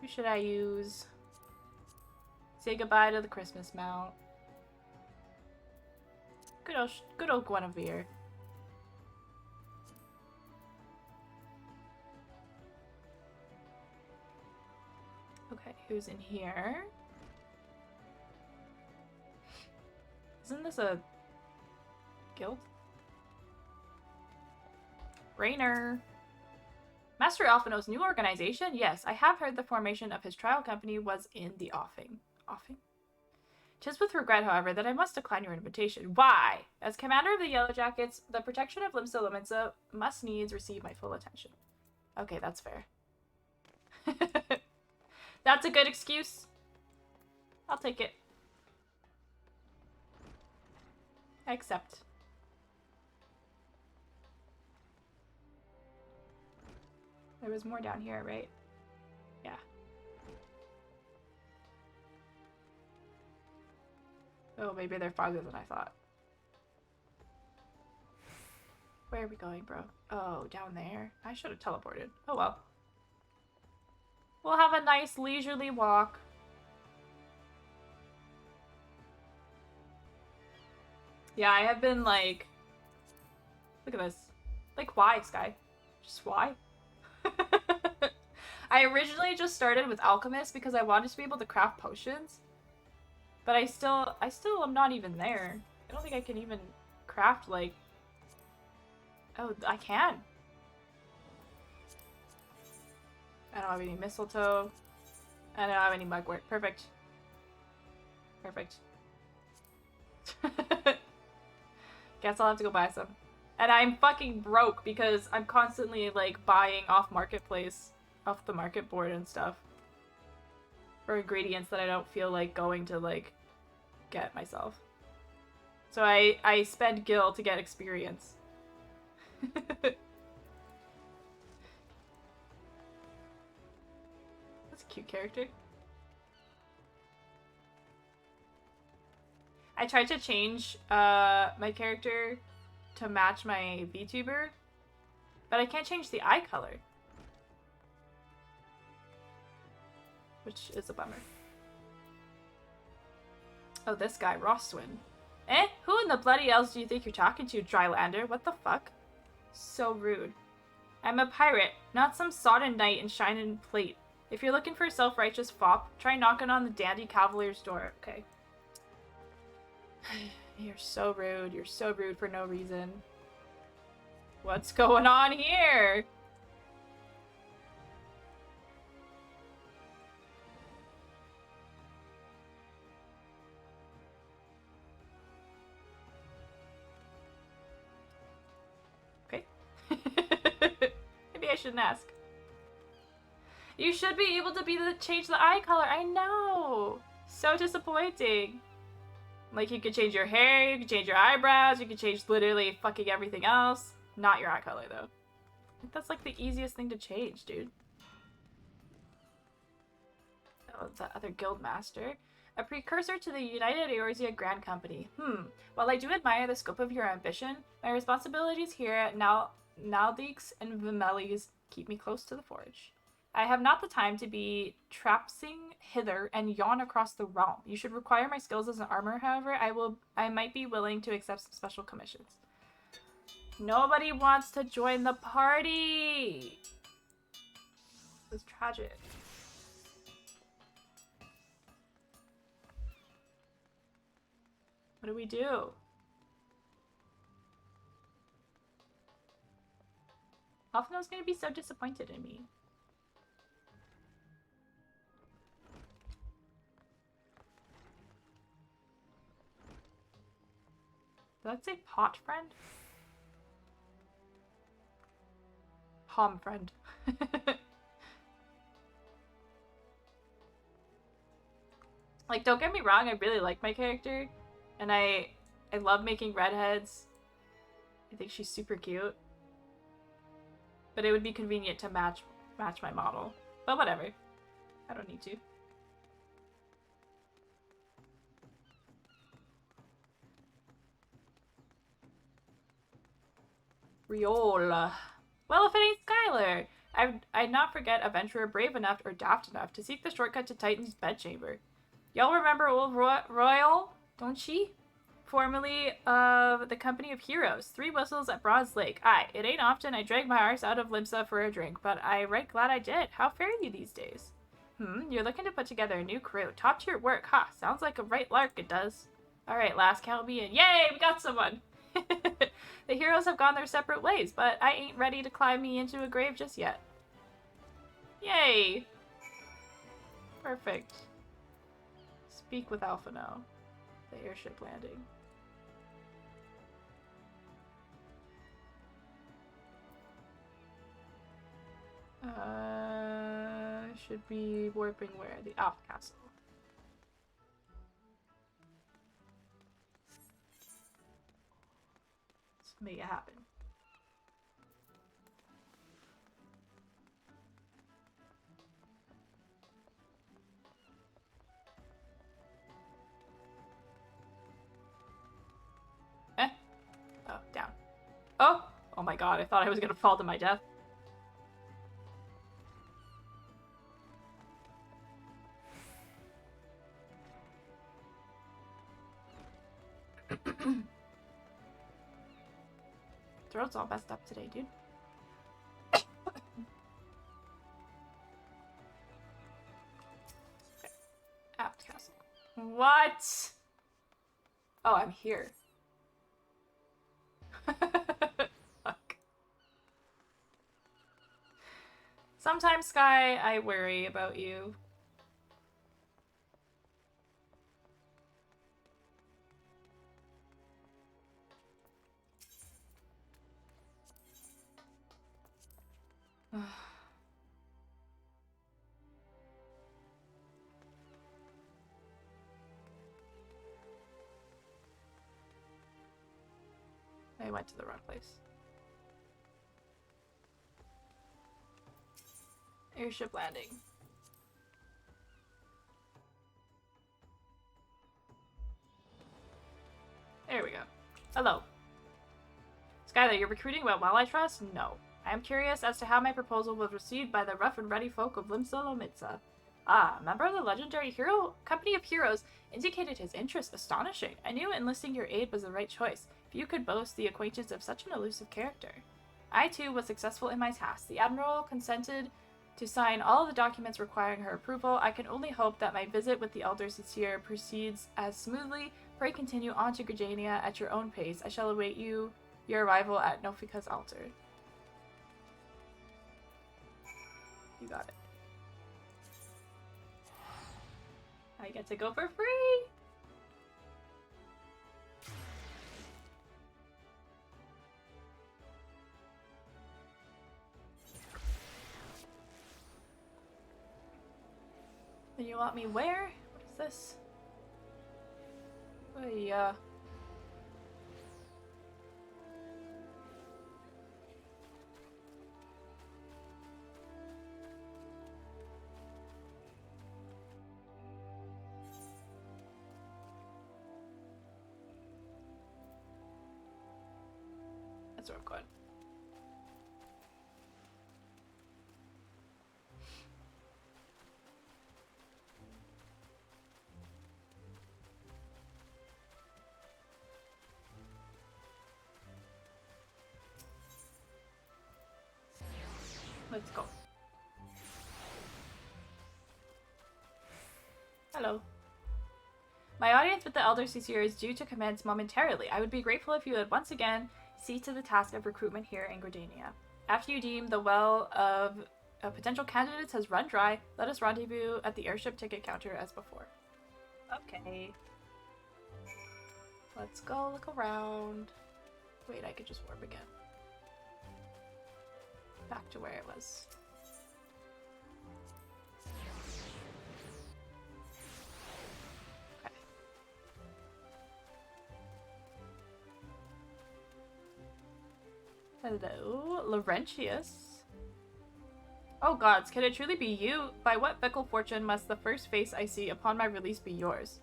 Speaker 1: Who should I use? Say goodbye to the Christmas mount. Good old Guinevere. Okay, who's in here? Isn't this a guild? Rainer. Master Alphino's new organization? Yes, I have heard the formation of his trial company was in the offing. Offing? 'Tis with regret, however, that I must decline your invitation. Why? As commander of the Yellow Jackets, the protection of Limsa Lominsa must needs receive my full attention. Okay, that's fair. That's a good excuse. I'll take it. I accept. There was more down here, right? Yeah. Oh, maybe they're farther than I thought. Where are we going, bro? Oh, down there. I should have teleported. Oh well. We'll have a nice leisurely walk. Yeah, I have been like... Look at this. Like, why, Sky? Just why? I originally just started with Alchemist because I wanted to be able to craft potions. But I still am not even there. I don't think I can even craft, like... Oh, I can. I don't have any mistletoe. I don't have any mugwort. Perfect. Perfect. Guess I'll have to go buy some. And I'm fucking broke because I'm constantly, like, buying off Marketplace, off the market board and stuff. For ingredients that I don't feel like going to, like, get myself. So I spend gil to get experience. That's a cute character. I tried to change my character to match my VTuber, but I can't change the eye color. Which is a bummer. Oh, this guy, Roswin. Eh? Who in the bloody else do you think you're talking to, Drylander? What the fuck? So rude. I'm a pirate, not some sodden knight in shining plate. If you're looking for a self-righteous fop, try knocking on the dandy cavalier's door, okay? You're so rude. You're so rude for no reason. What's going on here? Okay. Maybe I shouldn't ask. You should be able to change the eye color. I know. So disappointing. Like, you could change your hair, you could change your eyebrows, you could change literally fucking everything else. Not your eye color, though. I think that's, like, the easiest thing to change, dude. Oh, it's that other guild master. A precursor to the United Eorzea Grand Company. While I do admire the scope of your ambition, my responsibilities here at Naldix and Vimelis keep me close to the forge. I have not the time to be trapsing hither and yon across the realm. You should require my skills as an armor, however. I might be willing to accept some special commissions. Nobody wants to join the party! It's tragic. What do we do? Alphina's gonna be so disappointed in me. Did that say pot friend? Hom friend. Like, don't get me wrong, I really like my character. And I love making redheads. I think she's super cute. But it would be convenient to match my model. But whatever. I don't need to. Riola. Well, if it ain't Skylar! I'd not forget a venturer brave enough or daft enough to seek the shortcut to Titan's bedchamber. Y'all remember old Royal, don't ye? Formerly of the Company of Heroes, 3 whistles at Bronze Lake. Aye, it ain't often I drag my arse out of Limsa for a drink, but I right glad I did. How fare you these days? You're looking to put together a new crew. Top tier work, huh? Sounds like a right lark, it does. Alright, last count me in. Yay, we got someone! The heroes have gone their separate ways, but I ain't ready to climb me into a grave just yet. Yay! Perfect. Speak with Alphino. The airship landing. Should be warping where? The Alpha Castle. Let's make it happen. Oh, down. Oh! Oh my god, I thought I was gonna fall to my death. Throat's all messed up today, dude. Okay. Apt Castle. What? Oh, I'm here. Fuck. Sometimes, Sky, I worry about you. I went to the wrong place. Airship landing. There we go. Hello. Skylar, you're recruiting well, I trust? No. I am curious as to how my proposal was received by the rough and ready folk of Limsa Lomitsa. Ah, a member of the legendary hero Company of Heroes indicated his interest. Astonishing. I knew enlisting your aid was the right choice. If you could boast the acquaintance of such an elusive character. I, too, was successful in my task. The Admiral consented to sign all the documents requiring her approval. I can only hope that my visit with the elders this year proceeds as smoothly. Pray continue on to Grijania at your own pace. I shall await your arrival at Nofika's altar. You got it. I get to go for free! And you want me where? What is this? Oh, yeah. That's where I'm going. Let's go. Hello. My audience with the Elder Caesar is due to commence momentarily. I would be grateful if you would once again see to the task of recruitment here in Gridania. After you deem the well of potential candidates has run dry, let us rendezvous at the airship ticket counter as before. Okay. Let's go look around. Wait, I could just warp again. Back to where it was. Okay. Hello, Laurentius. Oh gods, can it truly be you? By what fickle fortune must the first face I see upon my release be yours?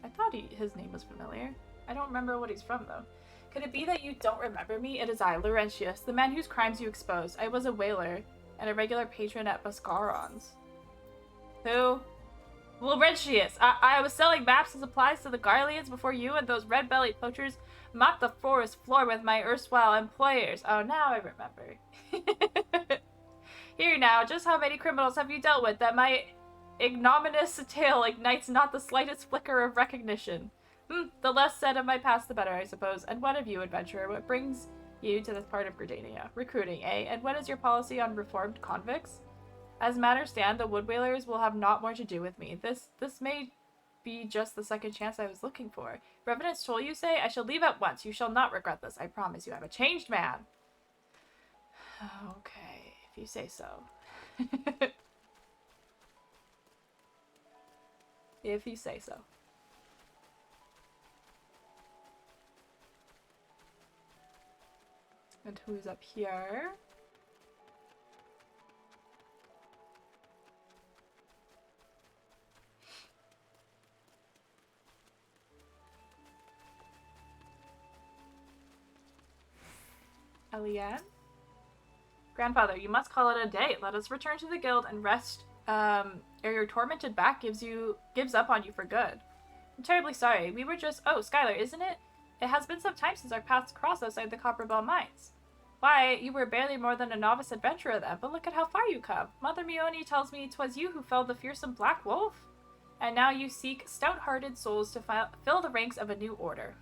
Speaker 1: I thought his name was familiar. I don't remember what he's from, though. Could it be that you don't remember me? It is I, Laurentius, the man whose crimes you exposed. I was a whaler and a regular patron at Boscaron's. Who? Laurentius! I was selling maps and supplies to the Garleans before you and those red-bellied poachers mopped the forest floor with my erstwhile employers. Oh, now I remember. Here now, just how many criminals have you dealt with that my ignominious tale ignites not the slightest flicker of recognition? The less said of my past, the better, I suppose. And what of you, adventurer? What brings you to this part of Gridania? Recruiting, eh? And what is your policy on reformed convicts? As matters stand, the wood whalers will have naught more to do with me. This may be just the second chance I was looking for. Revenant's toll, you say? I shall leave at once. You shall not regret this. I promise you. I'm a changed man. Okay, if you say so. If you say so. And who's up here? Eliane? Grandfather, you must call it a day. Let us return to the guild and rest, ere your tormented back gives up on you for good. I'm terribly sorry. We were just— Oh, Skylar, isn't it? It has been some time since our paths crossed outside the Copperbell Mines. Why, you were barely more than a novice adventurer then, but look at how far you come. Mother Mione tells me 'twas you who felled the fearsome Black Wolf. And now you seek stout-hearted souls to fill the ranks of a new order.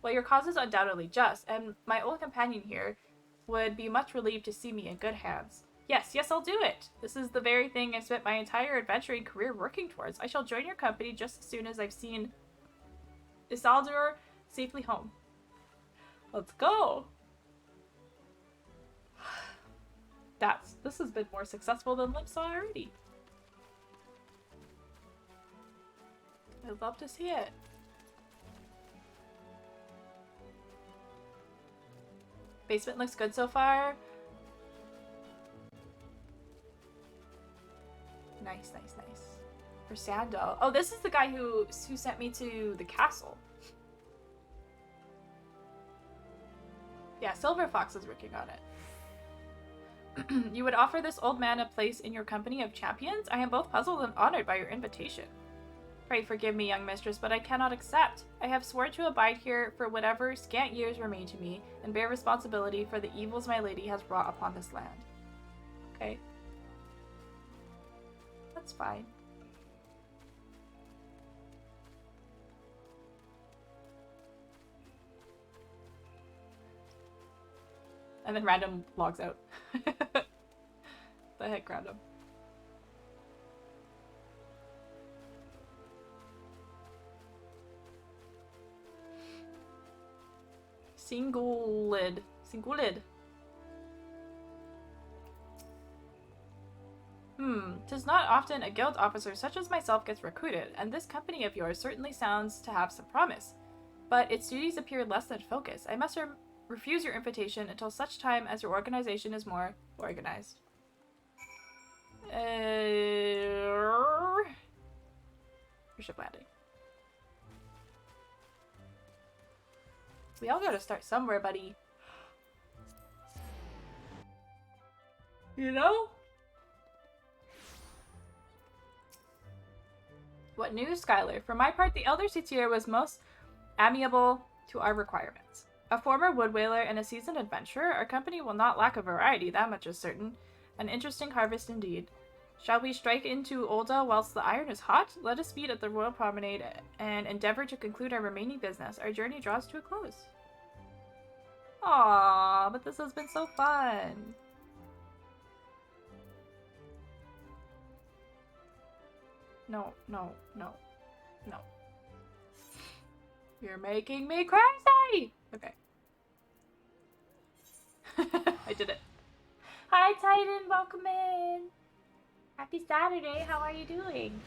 Speaker 1: Well, your cause is undoubtedly just, and my old companion here would be much relieved to see me in good hands. Yes, I'll do it. This is the very thing I've spent my entire adventuring career working towards. I shall join your company just as soon as I've seen Isildur safely home. Let's go. This has been more successful than Limsaw already. I'd love to see it. Basement looks good so far. Nice. For Sandal. Oh, this is the guy who sent me to the castle. Yeah, Silver Fox is working on it. You would offer this old man a place in your company of champions? I am both puzzled and honored by your invitation. Pray forgive me, young mistress, but I cannot accept. I have sworn to abide here for whatever scant years remain to me, and bear responsibility for the evils my lady has brought upon this land. Okay. That's fine. And then random logs out. The heck, random. Singulid. 'Tis not often a guild officer such as myself gets recruited, and this company of yours certainly sounds to have some promise. But its duties appear less than focused. I must refuse your invitation until such time as your organization is more organized. Bishop Landing. We all gotta start somewhere, buddy. You know? What news, Skylar? For my part, the Elder Cetier was most amiable to our requirements. A former woodwhaler and a seasoned adventurer, our company will not lack a variety, that much is certain. An interesting harvest indeed. Shall we strike into Olda whilst the iron is hot? Let us meet at the Royal Promenade and endeavor to conclude our remaining business. Our journey draws to a close. Aww, but this has been so fun. No, no, no, no. You're making me crazy! Okay. I did it. Hi, Titan. Welcome in. Happy Saturday. How are you doing?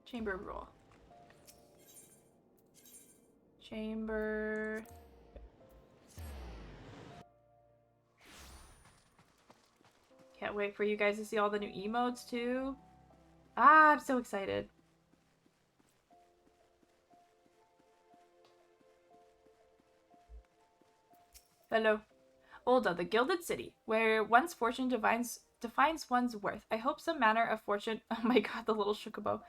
Speaker 1: Chamber rule. Chamber. Can't wait for you guys to see all the new emotes too. Ah, I'm so excited. Hello. Olda, the Gilded City, where one's fortune defines one's worth. I hope some manner of fortune. Oh my god, the little chocobo.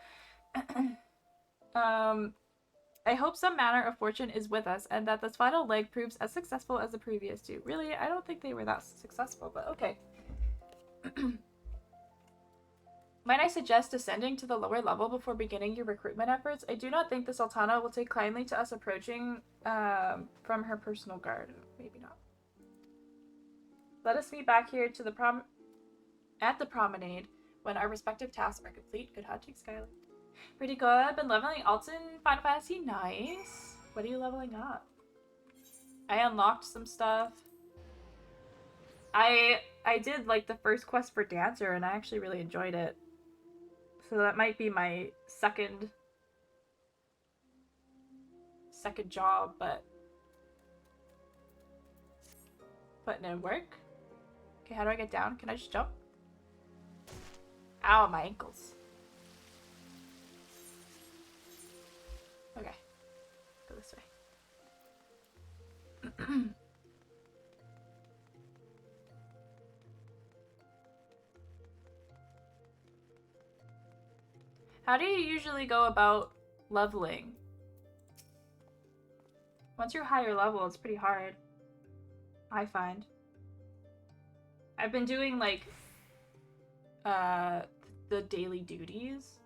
Speaker 1: I hope some manner of fortune is with us, and that this final leg proves as successful as the previous two. Really, I don't think they were that successful, but okay. Might I suggest descending to the lower level before beginning your recruitment efforts? I do not think the Sultana will take kindly to us approaching from her personal guard. Maybe not. Let us meet back here to the at the promenade when our respective tasks are complete. Good hunting, Skylar. Pretty good. I've been leveling Alton Final Fantasy. Nice. What are you leveling up? I unlocked some stuff. I did like the first quest for Dancer, and I actually really enjoyed it. So that might be my second job, but putting in work. Okay, how do I get down? Can I just jump? Ow, my ankles. Okay, go this way. How do you usually go about leveling? Once you're higher level, it's pretty hard, I find. I've been doing, like, the daily duties.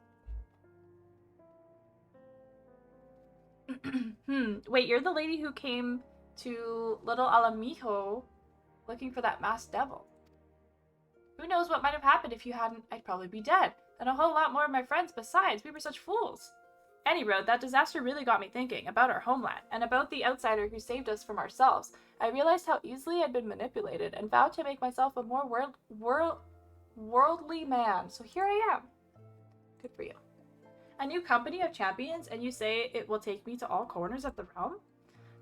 Speaker 1: Wait, you're the lady who came to Little Alamijo looking for that masked devil. Who knows what might have happened if you hadn't? I'd probably be dead. And a whole lot more of my friends besides. We were such fools. Any road, that disaster really got me thinking about our homeland, and about the outsider who saved us from ourselves. I realized how easily I'd been manipulated, and vowed to make myself a more worldly man. So here I am. Good for you. A new company of champions, and you say it will take me to all corners of the realm?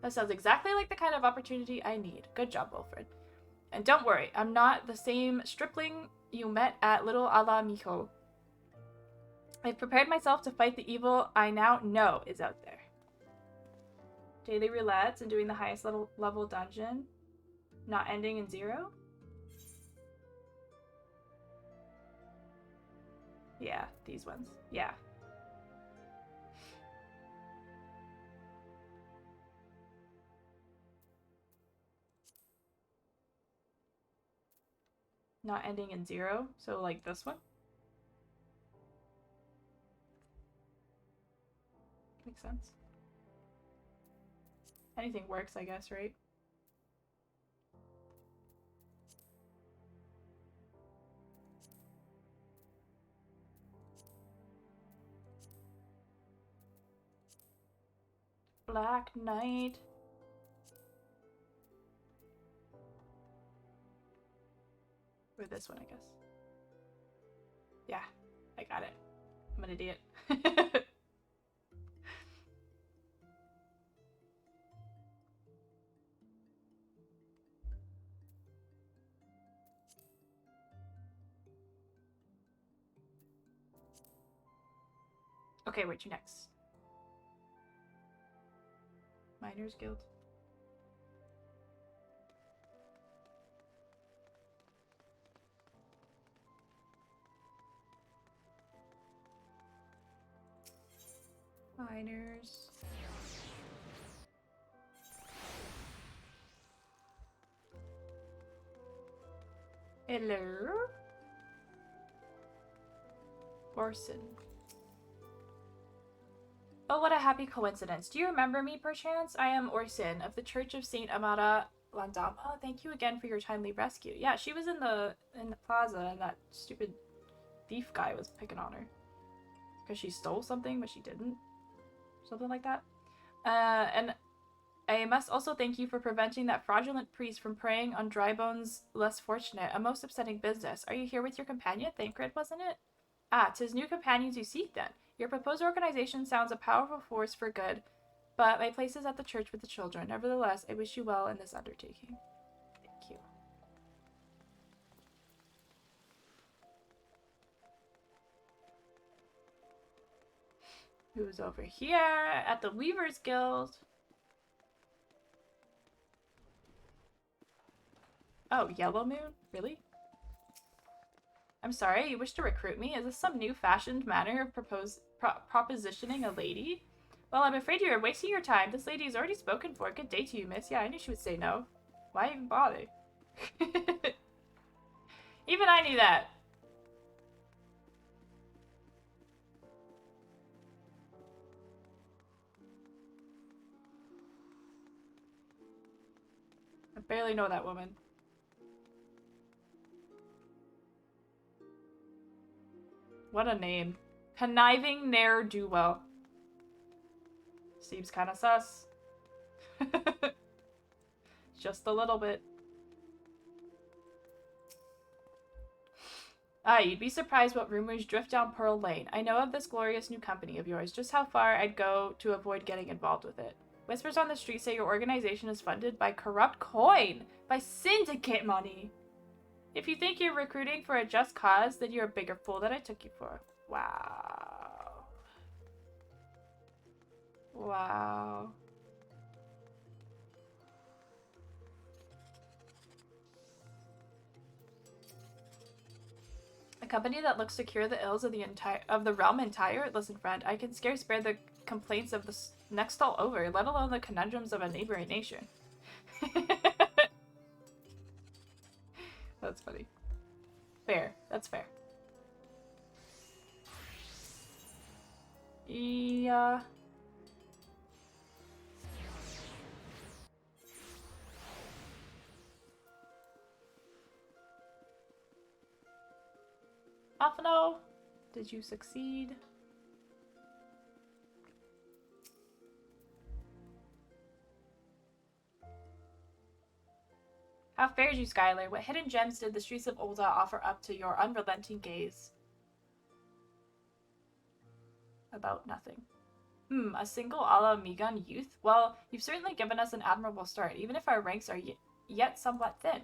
Speaker 1: That sounds exactly like the kind of opportunity I need. Good job, Wilfred. And don't worry, I'm not the same stripling you met at Little Alamijo. I've prepared myself to fight the evil I now know is out there. Daily roulettes and doing the highest level dungeon. Not ending in 0? Yeah, these ones. Yeah. Not ending in 0, so like this one. Makes sense. Anything works, I guess, right? Black Knight. Or this one, I guess. Yeah, I got it. I'm an idiot. Okay, where to next? Miners Guild. Miners. Hello? Orson. Oh, what a happy coincidence. Do you remember me, perchance? I am Orson, of the Church of Saint Amata Landama. Thank you again for your timely rescue. Yeah, she was in the plaza, and that stupid thief guy was picking on her. Because she stole something, but she didn't. Something like that. And I must also thank you for preventing that fraudulent priest from preying on Drybone's less fortunate. A most upsetting business. Are you here with your companion? Thancred, wasn't it? Ah, 'tis new companions you seek, then. Your proposed organization sounds a powerful force for good, but my place is at the church with the children. Nevertheless, I wish you well in this undertaking. Thank you. Who's over here at the Weavers Guild? Oh, Yellow Moon? Really? I'm sorry, you wish to recruit me? Is this some new-fashioned manner of propositioning a lady? Well, I'm afraid you're wasting your time. This lady has already spoken for. Good day to you, miss. Yeah, I knew she would say no. Why even bother? Even I knew that. I barely know that woman. What a name. Conniving ne'er-do-well. Seems kind of sus. Just a little bit. Ah, you'd be surprised what rumors drift down Pearl Lane. I know of this glorious new company of yours, just how far I'd go to avoid getting involved with it. Whispers on the street say your organization is funded by corrupt coin, by syndicate money. If you think you're recruiting for a just cause, then you're a bigger fool than I took you for. Wow. Wow. A company that looks to cure the ills of the realm entire? Listen, friend, I can scarce bear the complaints of the next all over, let alone the conundrums of a neighboring nation. That's funny. Fair. That's fair. Yeah. Afano, did you succeed? How fared you, Skylar? What hidden gems did the streets of Ul'dah offer up to your unrelenting gaze? About nothing. A single a la Migan youth? Well, you've certainly given us an admirable start, even if our ranks are yet somewhat thin.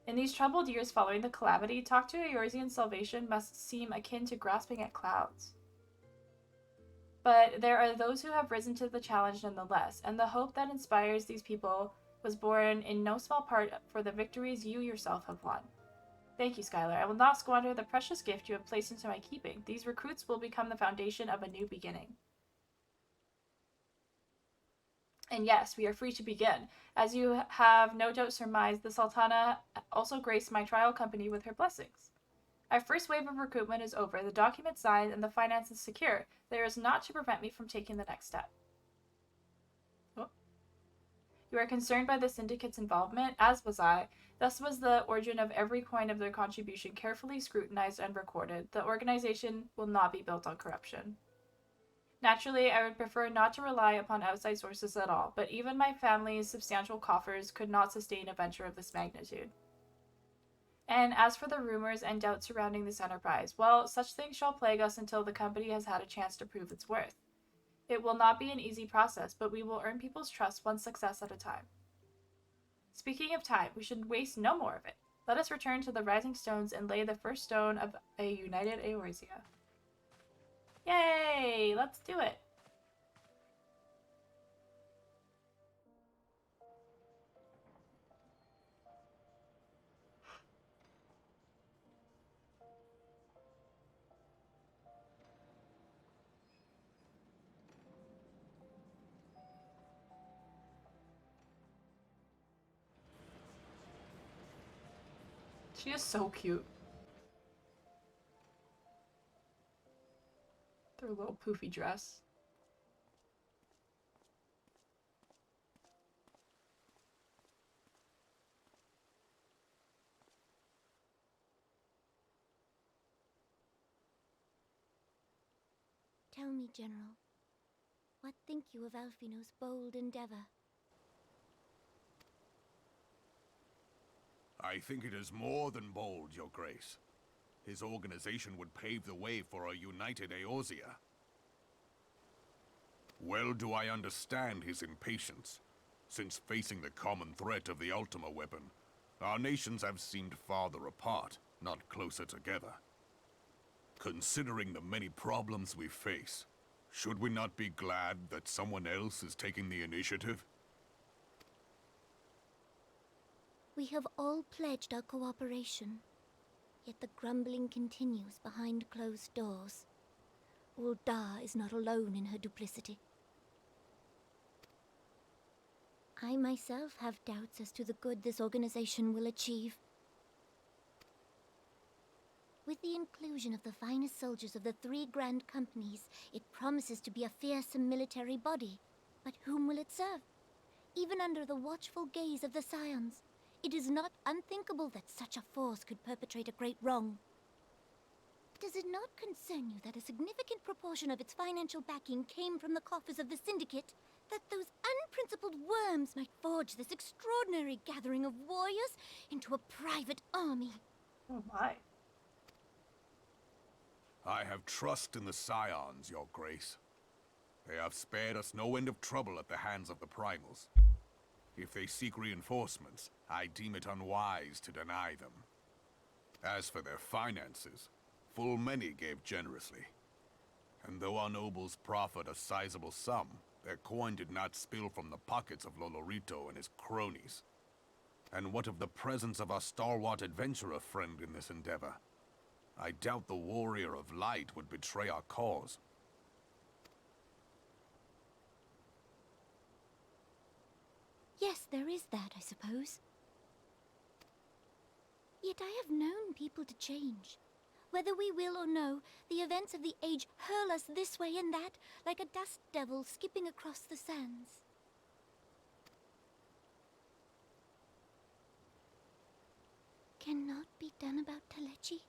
Speaker 1: In these troubled years following the calamity, talk to Eorzean salvation must seem akin to grasping at clouds. But there are those who have risen to the challenge nonetheless, and the hope that inspires these people was born in no small part for the victories you yourself have won. Thank you, Skylar. I will not squander the precious gift you have placed into my keeping. These recruits will become the foundation of a new beginning. And yes, we are free to begin. As you have no doubt surmised, the Sultana also graced my trial company with her blessings. Our first wave of recruitment is over, the document signed, and the finances secure. There is naught to prevent me from taking the next step. Oh. You are concerned by the syndicate's involvement, as was I. Thus was the origin of every coin of their contribution carefully scrutinized and recorded. The organization will not be built on corruption. Naturally, I would prefer not to rely upon outside sources at all, but even my family's substantial coffers could not sustain a venture of this magnitude. And as for the rumors and doubts surrounding this enterprise, well, such things shall plague us until the company has had a chance to prove its worth. It will not be an easy process, but we will earn people's trust one success at a time. Speaking of time, we should waste no more of it. Let us return to the Rising Stones and lay the first stone of a united eorzea. Yay! Let's do it! She is so cute. Their little poofy dress.
Speaker 2: Tell me, General, what think you of Alfino's bold endeavor?
Speaker 3: I think it is more than bold, Your Grace. His organization would pave the way for a united eorzea. Well do I understand his impatience, since facing the common threat of the Ultima weapon, our nations have seemed farther apart, not closer together. Considering the many problems we face, should we not be glad that someone else is taking the initiative?
Speaker 2: We have all pledged our cooperation, yet the grumbling continues behind closed doors. Ul'dah is not alone in her duplicity. I myself have doubts as to the good this organization will achieve. With the inclusion of the finest soldiers of the 3 grand companies, it promises to be a fearsome military body. But whom will it serve? Even under the watchful gaze of the Scions, it is not unthinkable that such a force could perpetrate a great wrong. Does it not concern you that a significant proportion of its financial backing came from the coffers of the Syndicate? That those unprincipled worms might forge this extraordinary gathering of warriors into a private army?
Speaker 1: Oh my.
Speaker 3: I have trust in the Scions, Your Grace. They have spared us no end of trouble at the hands of the Primals. If they seek reinforcements, I deem it unwise to deny them. As for their finances, full many gave generously. And though our nobles proffered a sizable sum, their coin did not spill from the pockets of Lolorito and his cronies. And what of the presence of our stalwart adventurer friend in this endeavor? I doubt the Warrior of Light would betray our cause.
Speaker 2: Yes, there is that, I suppose. Yet I have known people to change. Whether we will or no, the events of the age hurl us this way and that, like a dust devil skipping across the sands. Cannot be done about Telechi?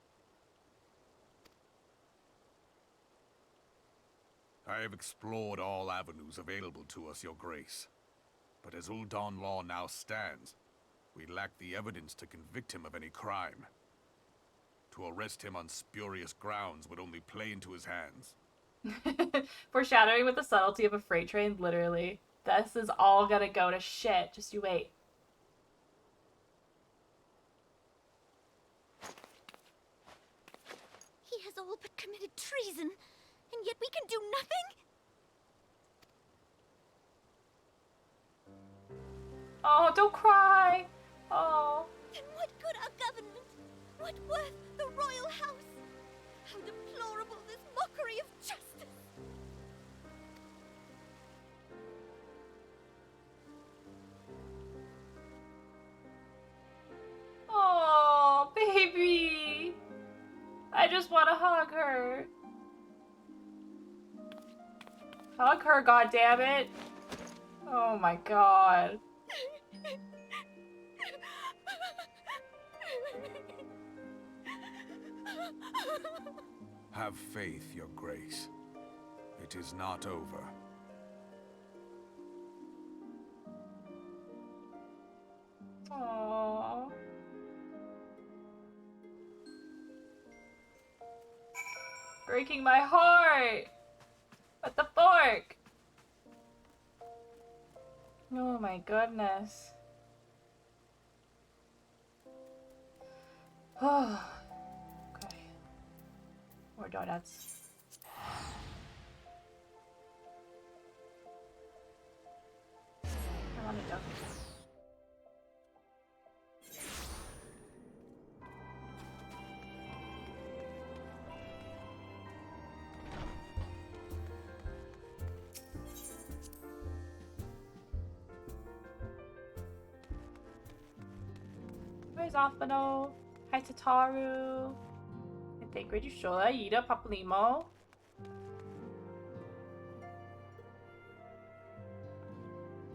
Speaker 3: I have explored all avenues available to us, Your Grace. But as Ul'dah law now stands, we lack the evidence to convict him of any crime. To arrest him on spurious grounds would only play into his hands.
Speaker 1: Foreshadowing with the subtlety of a freight train, literally. This is all gonna go to shit. Just you wait.
Speaker 2: He has all but committed treason, and yet we can do nothing?
Speaker 1: Oh, don't cry. Oh.
Speaker 2: Then what good our government? What worth the royal house? How deplorable this mockery of justice!
Speaker 1: Oh, baby. I just want to hug her. Hug her, goddammit. Oh my god.
Speaker 3: Have faith, Your Grace. It is not over.
Speaker 1: Aww. Breaking my heart! What the fork? Oh my goodness. Oh. Okay. More donuts. I want a donut. Where's Alphano? Hi Tataru. I think Regushola, Yida, Papalimo.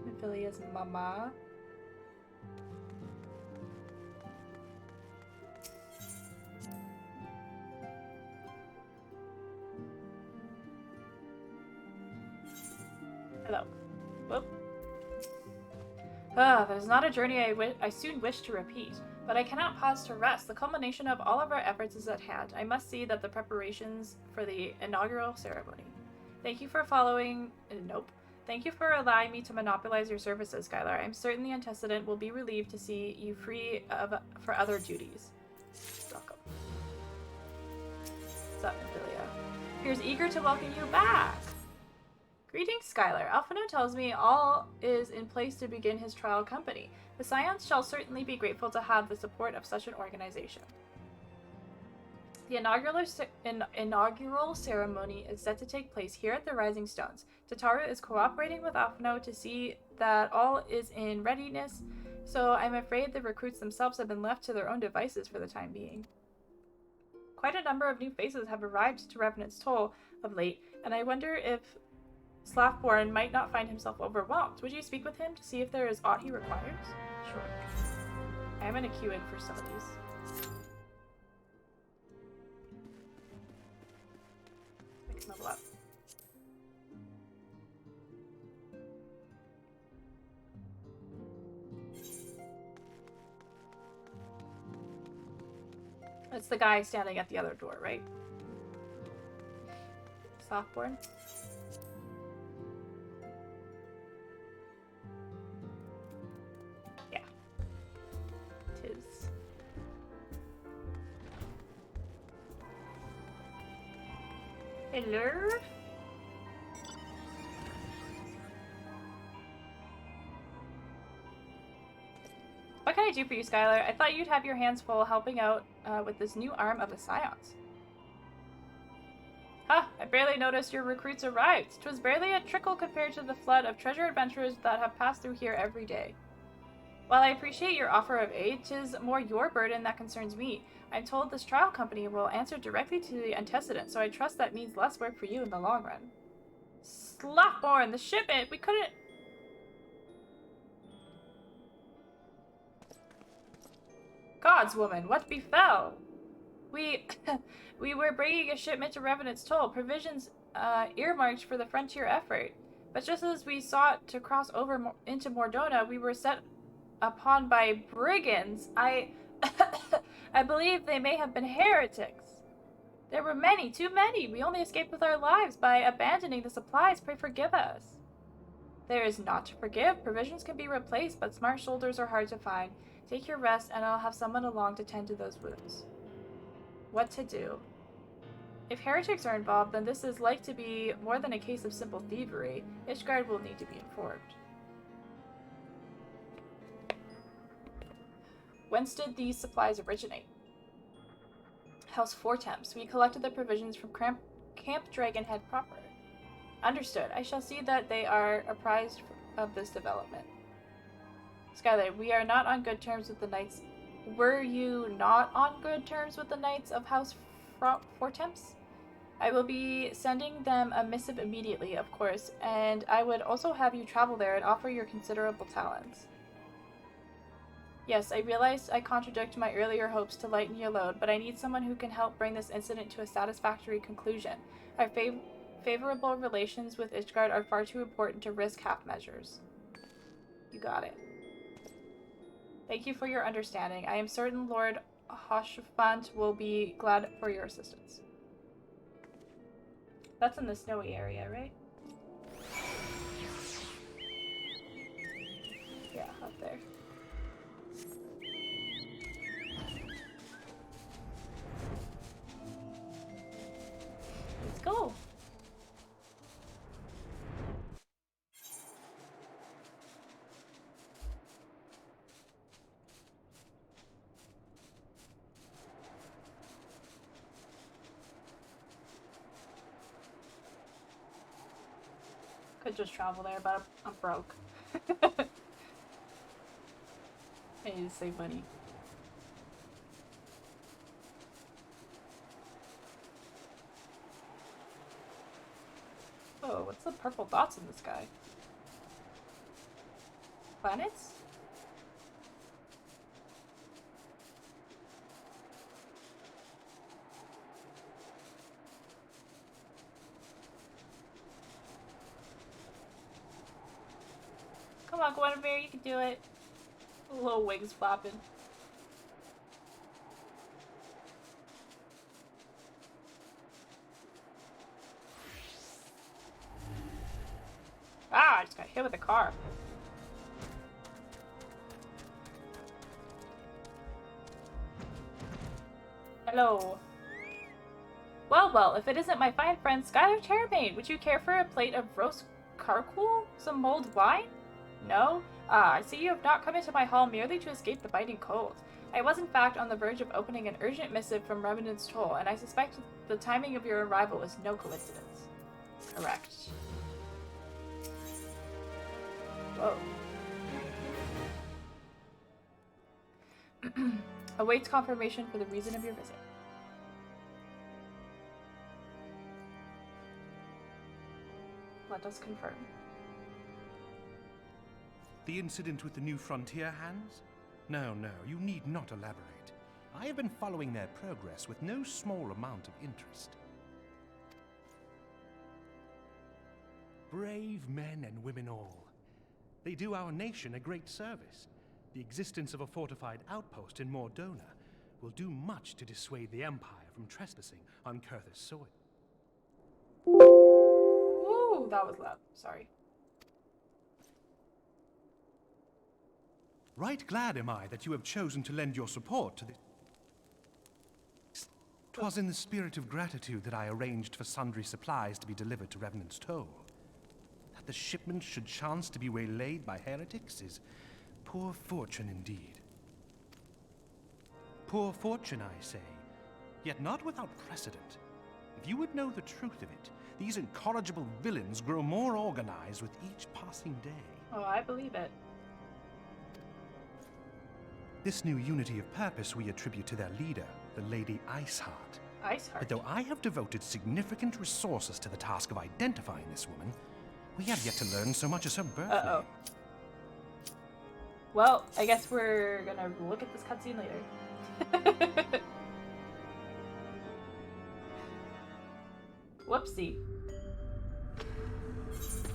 Speaker 1: Aphilia's mama. Hello. Whoop. That is not a journey I soon wish to repeat, but I cannot pause to rest. The culmination of all of our efforts is at hand. I must see that the preparations for the inaugural ceremony. Thank you for following... nope. Thank you for allowing me to monopolize your services, Skylar. I'm certain the antecedent will be relieved to see you free for other duties. Welcome. What's up, Amelia? Here's eager to welcome you back! Greetings, Skylar. Alphino tells me all is in place to begin his trial company. The Scions shall certainly be grateful to have the support of such an organization. The inaugural ceremony is set to take place here at the Rising Stones. Tataru is cooperating with Alphino to see that all is in readiness, so I'm afraid the recruits themselves have been left to their own devices for the time being. Quite a number of new faces have arrived to Revenant's Toll of late, and I wonder if Slathborn might not find himself overwhelmed. Would you speak with him to see if there is aught he requires? Sure. I'm gonna queue in for some of these. I can level up. That's the guy standing at the other door, right? Slathborn? Hello? What can I do for you, Skylar? I thought you'd have your hands full helping out with this new arm of the Scions. Ha! I barely noticed your recruits arrived. 'Twas barely a trickle compared to the flood of treasure adventurers that have passed through here every day. While I appreciate your offer of aid, 'tis more your burden that concerns me. I'm told this trial company will answer directly to the antecedent, so I trust that means less work for you in the long run. Slathborn, the shipment! We couldn't... Gods, woman, what befell? We were bringing a shipment to Revenant's Toll, provisions earmarked for the frontier effort. But just as we sought to cross over into Mordona, we were set upon by brigands. I believe they may have been heretics. There were many, too many. We only escaped with our lives by abandoning the supplies. Pray forgive us. There is naught to forgive. Provisions can be replaced, but smart shoulders are hard to find. Take your rest, and I'll have someone along to tend to those wounds. What to do? If heretics are involved, then this is like to be more than a case of simple thievery. Ishgard will need to be informed. Whence did these supplies originate? House Fortemps. We collected the provisions from Camp Dragonhead proper. Understood. I shall see that they are apprised of this development. Skylar, we are not on good terms with the knights. Were you not on good terms with the knights of House Fortemps? I will be sending them a missive immediately, of course, and I would also have you travel there and offer your considerable talents. Yes, I realize I contradict my earlier hopes to lighten your load, but I need someone who can help bring this incident to a satisfactory conclusion. Our favorable relations with Ishgard are far too important to risk half measures. You got it. Thank you for your understanding. I am certain Lord Hoshfant will be glad for your assistance. That's in the snowy area, right? Yeah, up there. Let's go. Could just travel there, but I'm broke. I need to save money. Oh, what's the purple dots in the sky? Planets? Come on, Guinevere, you can do it. Little wings flapping. Ah, I just got hit with a car. Hello. Well, if it isn't my fine friend Skylar Terramain, would you care for a plate of roast charcoal? Some mulled wine? No? Ah, I see you have not come into my hall merely to escape the biting cold. I was in fact on the verge of opening an urgent missive from Revenant's Toll, and I suspect the timing of your arrival was no coincidence. Correct. Whoa. Awaits confirmation for the reason of your visit. Let us confirm.
Speaker 4: The incident with the new frontier hands? No, you need not elaborate. I have been following their progress with no small amount of interest. Brave men and women all. They do our nation a great service. The existence of a fortified outpost in Mordona will do much to dissuade the Empire from trespassing on Kurth's soil.
Speaker 1: Ooh, that was loud. Sorry.
Speaker 4: Right glad am I that you have chosen to lend your support to this. 'Twas in the spirit of gratitude that I arranged for sundry supplies to be delivered to Revenant's Toll. That the shipment should chance to be waylaid by heretics is poor fortune indeed. Poor fortune, I say, yet not without precedent. If you would know the truth of it, these incorrigible villains grow more organized with each passing day.
Speaker 1: Oh, I believe it.
Speaker 4: This new unity of purpose we attribute to their leader, the Lady Iceheart.
Speaker 1: Iceheart.
Speaker 4: But though I have devoted significant resources to the task of identifying this woman, we have yet to learn so much as her birth
Speaker 1: Uh-oh.
Speaker 4: name.
Speaker 1: Well, I guess we're gonna look at this cutscene later. Whoopsie.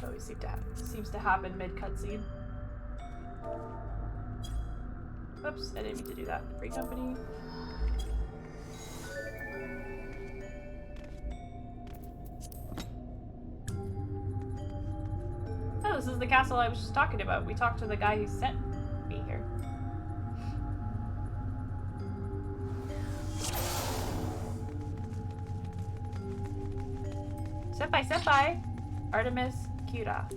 Speaker 1: Always seems to happen mid-cutscene. Oops, I didn't mean to do that. Free company. Oh, this is the castle I was just talking about. We talked to the guy who sent me here. Senpai! Artemis Kira.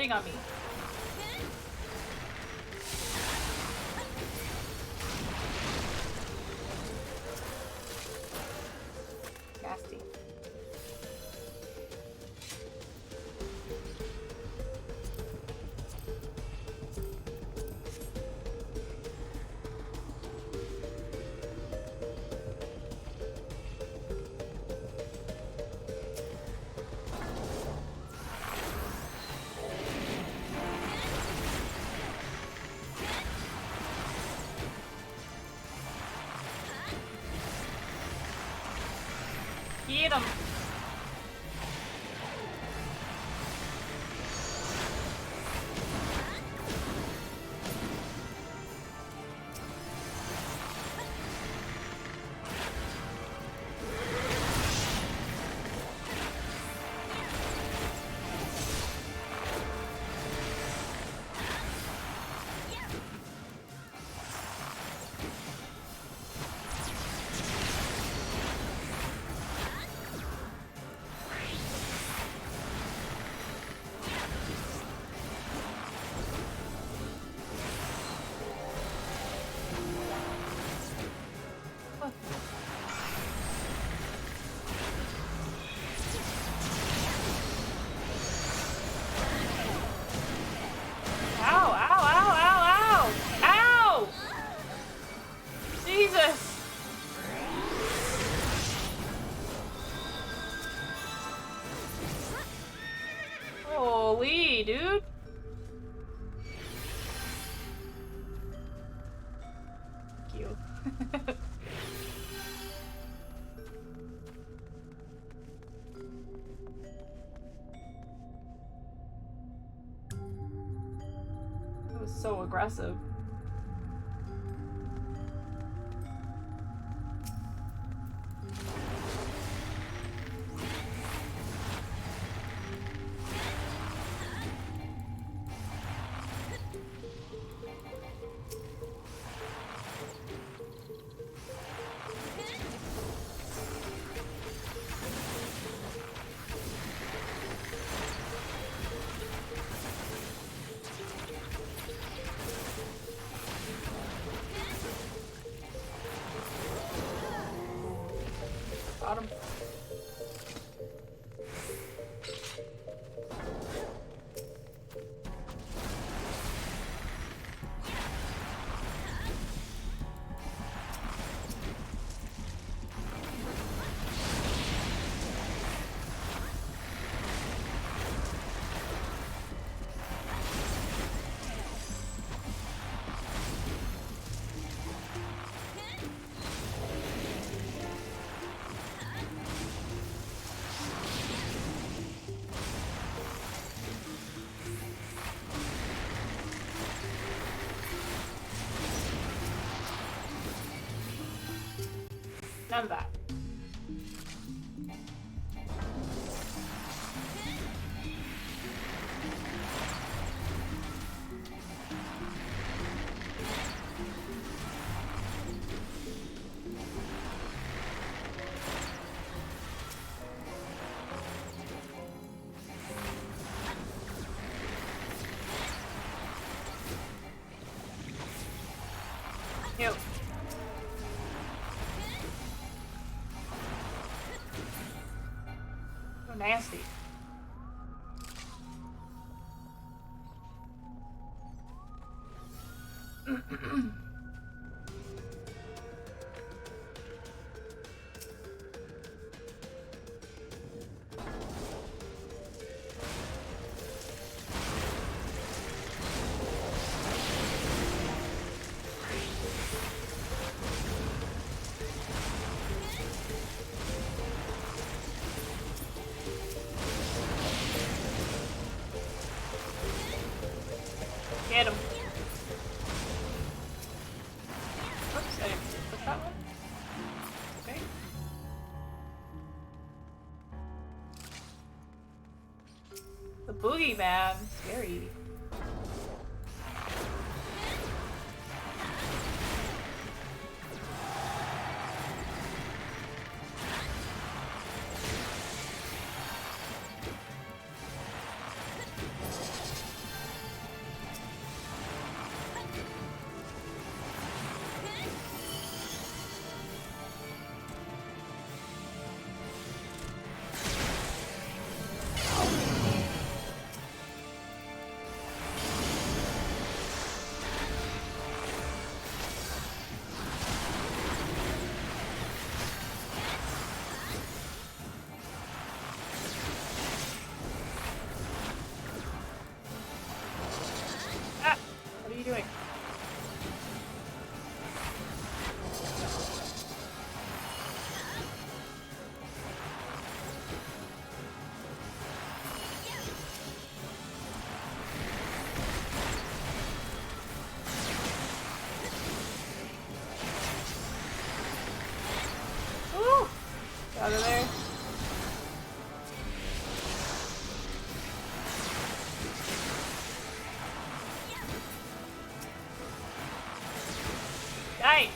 Speaker 1: landing on me. Nasty. Get him. Ow, ow, ow, ow, ow! Ow! Jesus! Holy, dude! Thank you. That was so aggressive. Got him. None of that. Ew. So nasty. Get him. Oops, I didn't click that one. Okay. The boogeyman. Scary. doing? Woo! Get out of there. Die!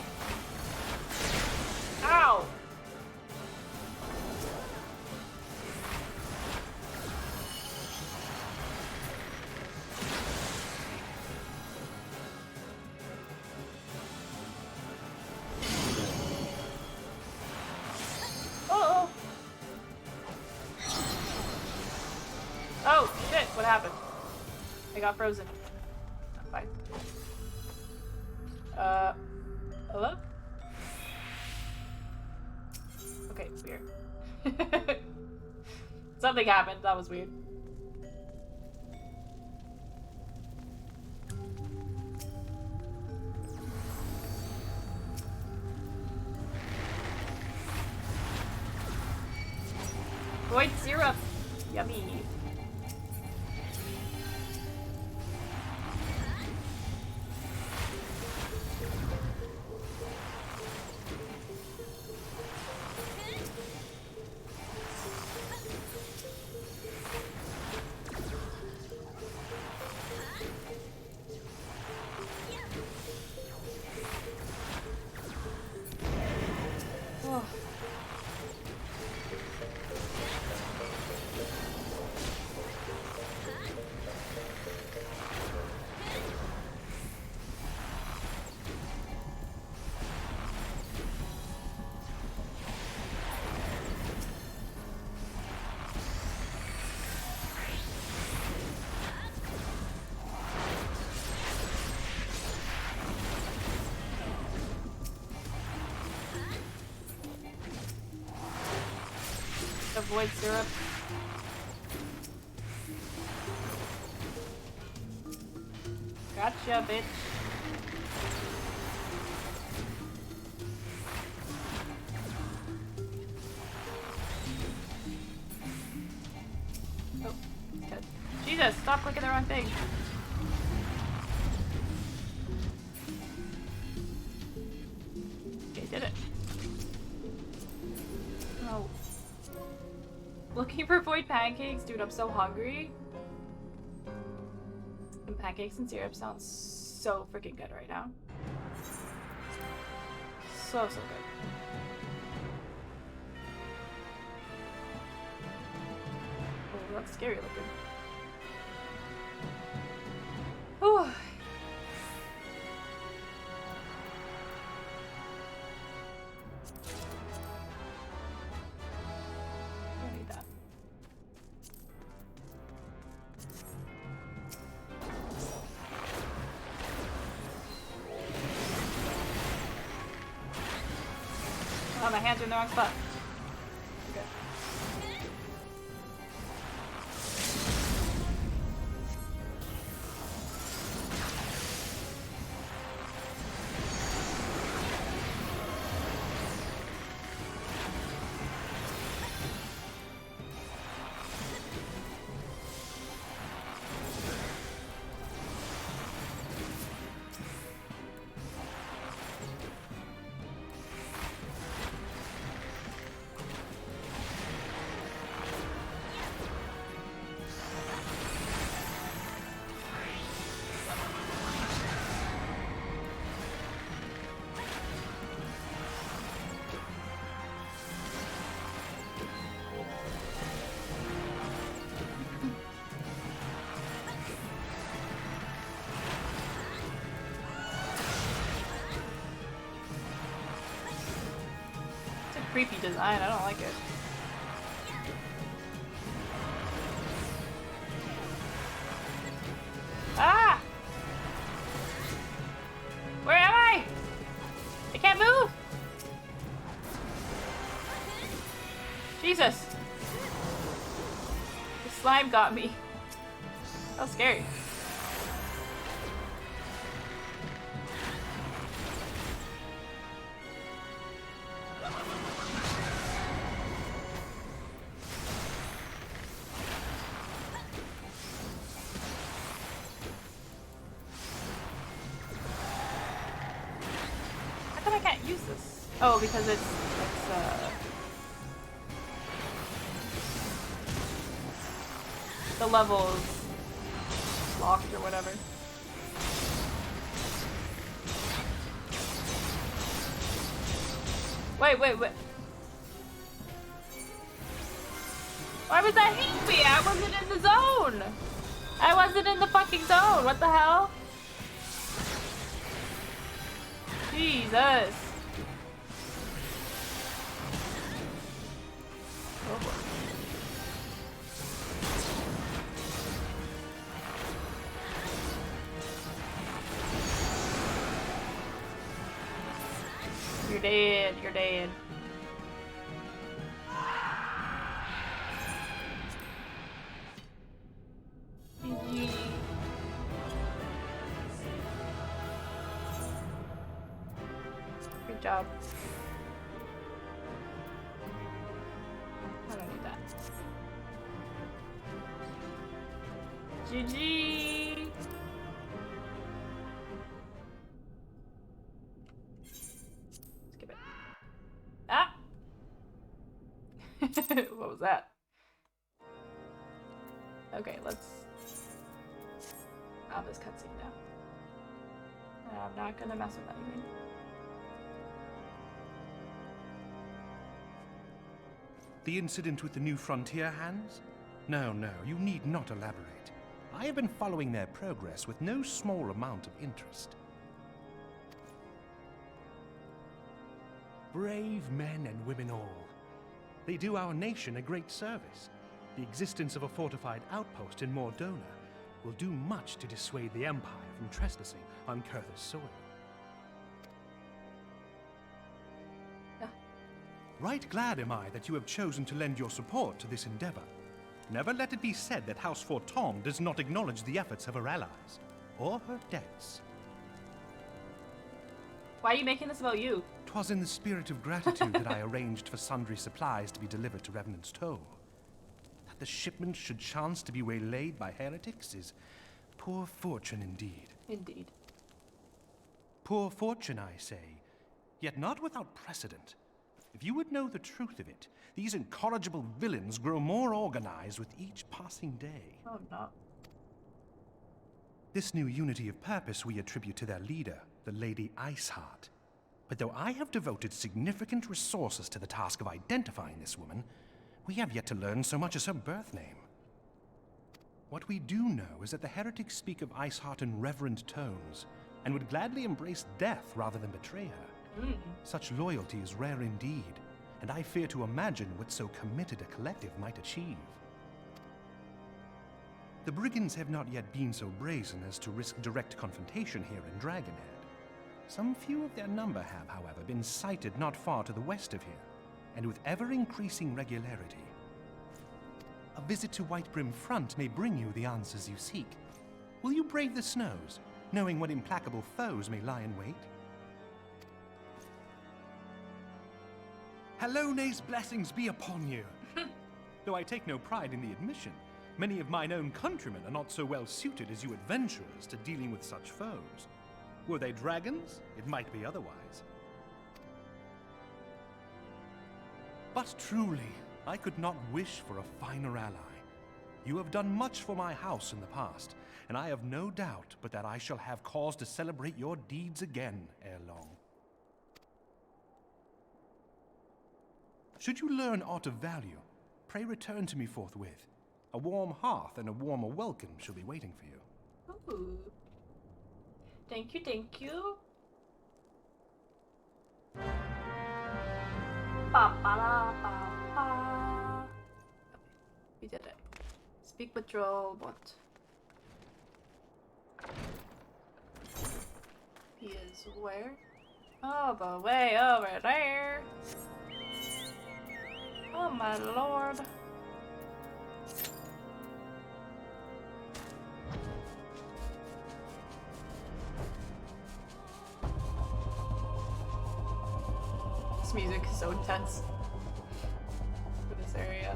Speaker 1: Ow! Uh-oh! Oh, shit, what happened? I got frozen. I'm fine. Hello? Okay, weird. Something happened, that was weird. Void syrup! Yummy. Oh. Avoid syrup. Gotcha, bitch. Oh, good. Jesus, stop clicking the wrong thing. Okay, did it. Oh. Looking for void pancakes? Dude, I'm so hungry. And pancakes and syrup sounds so freaking good right now. So good. Oh, that's scary looking. Whew. I need that. Oh, my hands are in the wrong spot. Okay. Creepy design, I don't like it. Ah! Where am I? I can't move! Jesus! The slime got me. That was scary. come I can't use this? Oh, because it's the level is locked or whatever. Wait. Why was that hitting me? I wasn't in the zone. I wasn't in the fucking zone. What the hell? Jesus. Oh boy. You're dead. You're dead. GG. Good job. I don't need that. GG. Skip it. Ah! What was that? Okay, let's have this cutscene now. I'm not gonna mess with anything.
Speaker 4: The incident with the New Frontier hands? No, you need not elaborate. I have been following their progress with no small amount of interest. Brave men and women all. They do our nation a great service. The existence of a fortified outpost in Mordona will do much to dissuade the Empire from trespassing on Kurthus soil. Right glad am I that you have chosen to lend your support to this endeavor. Never let it be said that House Fortom does not acknowledge the efforts of her allies, or her debts.
Speaker 1: Why are you making this about you?
Speaker 4: 'Twas in the spirit of gratitude that I arranged for sundry supplies to be delivered to Revenant's Toll. That the shipment should chance to be waylaid by heretics is poor fortune indeed.
Speaker 1: Indeed.
Speaker 4: Poor fortune, I say, yet not without precedent. If you would know the truth of it, these incorrigible villains grow more organized with each passing day.
Speaker 1: Oh no.
Speaker 4: This new unity of purpose we attribute to their leader, the Lady Iceheart. But though I have devoted significant resources to the task of identifying this woman, we have yet to learn so much as her birth name. What we do know is that the heretics speak of Iceheart in reverent tones, and would gladly embrace death rather than betray her. Such loyalty is rare indeed, and I fear to imagine what so committed a collective might achieve. The brigands have not yet been so brazen as to risk direct confrontation here in Dragonhead. Some few of their number have, however, been sighted not far to the west of here, and with ever-increasing regularity. A visit to Whitebrim Front may bring you the answers you seek. Will you brave the snows, knowing what implacable foes may lie in wait? Hallone's blessings be upon you! Though I take no pride in the admission, many of mine own countrymen are not so well suited as you adventurers to dealing with such foes. Were they dragons, it might be otherwise. But truly, I could not wish for a finer ally. You have done much for my house in the past, and I have no doubt but that I shall have cause to celebrate your deeds again ere long. Should you learn aught of value, pray return to me forthwith. A warm hearth and a warmer welcome shall be waiting for you.
Speaker 1: Ooh. Thank you, thank you. Ba ba la ba ba. We did it. Speak with Robot. He is where? Oh, but way over there. Oh my lord. This music is so intense for this area.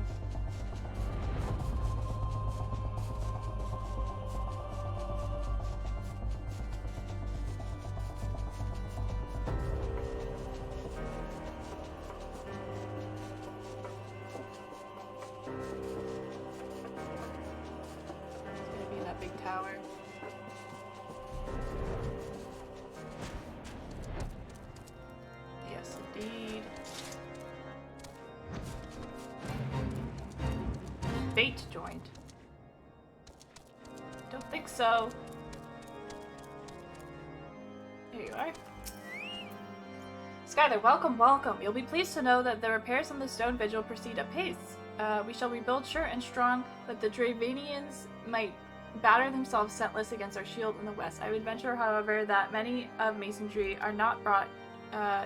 Speaker 1: Fate joined. Don't think so. There you are. Skylar, welcome, welcome. You'll be pleased to know that the repairs on the stone vigil proceed apace. We shall rebuild sure and strong, but the Dravanians might batter themselves senseless against our shield in the west. I would venture, however, that many of masonry are not brought,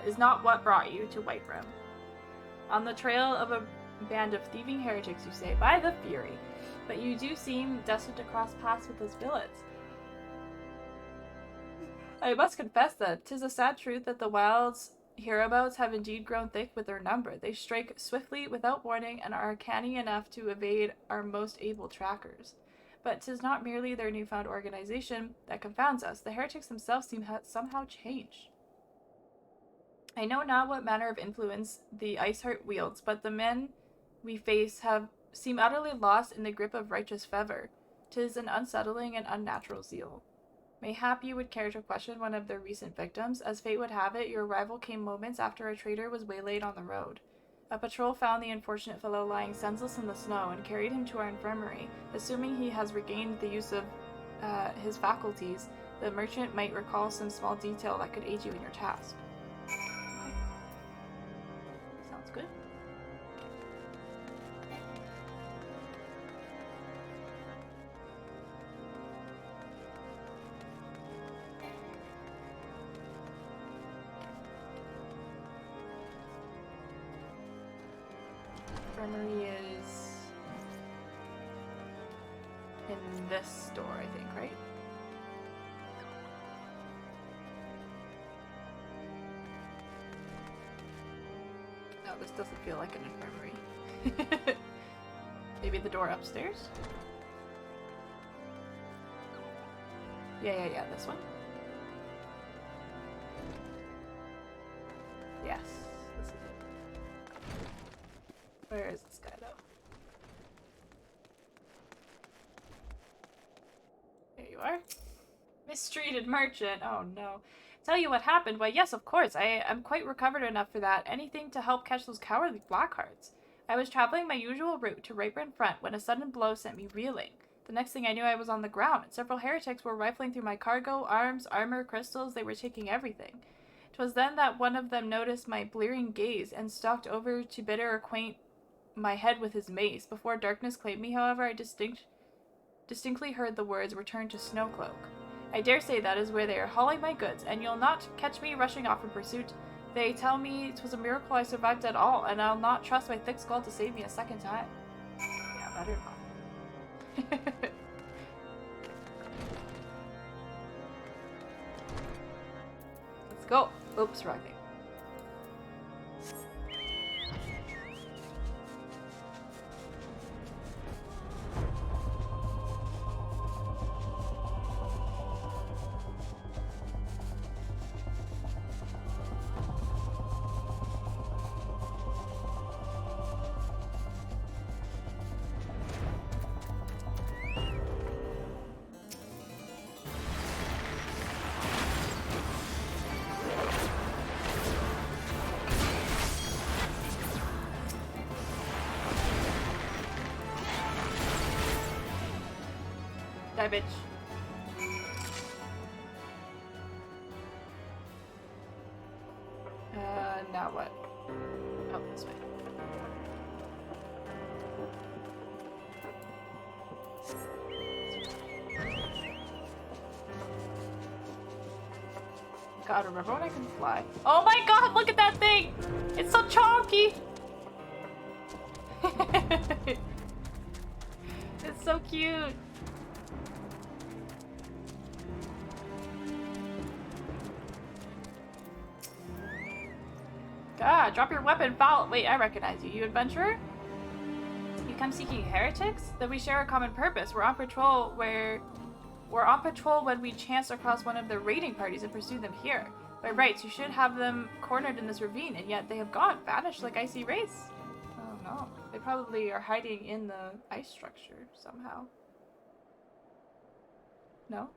Speaker 1: is not what brought you to Whiterun. On the trail of a band of thieving heretics, you say, by the Fury. But you do seem destined to cross paths with those villains. I must confess that 'tis a sad truth that the wilds hereabouts have indeed grown thick with their number. They strike swiftly without warning and are canny enough to evade our most able trackers. But 'tis not merely their newfound organization that confounds us. The heretics themselves seem somehow changed. I know not what manner of influence the Ice Heart wields, but the men we face seem utterly lost in the grip of righteous fervor. 'Tis an unsettling and unnatural zeal. Mayhap you would care to question one of their recent victims. As fate would have it, your arrival came moments after a traitor was waylaid on the road. A patrol found the unfortunate fellow lying senseless in the snow and carried him to our infirmary. Assuming he has regained the use of his faculties, the merchant might recall some small detail that could aid you in your task. Okay. Sounds good. Infirmary is in this store, I think, right? No, this doesn't feel like an infirmary. Maybe the door upstairs? Yeah, this one. Yes, this is it. Where is this guy, though? There you are. Mistreated merchant. Oh, no. Tell you what happened? Why, yes, of course. I am quite recovered enough for that. Anything to help catch those cowardly Blackhearts. I was traveling my usual route to Whiterun Front when a sudden blow sent me reeling. The next thing I knew, I was on the ground. Several heretics were rifling through my cargo, arms, armor, crystals. They were taking everything. 'Twas then that one of them noticed my blearing gaze and stalked over to better acquaint my head with his mace. Before darkness claimed me, however, I distinctly heard the words, "Return to Snowcloak." I dare say that is where they are hauling my goods, and you'll not catch me rushing off in pursuit. They tell me 'twas a miracle I survived at all, and I'll not trust my thick skull to save me a second time. Yeah, better not. Let's go. Oops, wrong thing. Die, bitch. Now what? Oh, this way. God, remember when I can fly? Oh my god, look at that thing! It's so chonky! It's so cute! God, drop your weapon, foul. Wait, I recognize you. You adventurer? You come seeking heretics? Then we share a common purpose. We're on patrol when we chance across one of their raiding parties and pursue them here. By rights, you should have them cornered in this ravine, and yet they have gone, vanished like icy wraiths. Oh no. They probably are hiding in the ice structure somehow. No?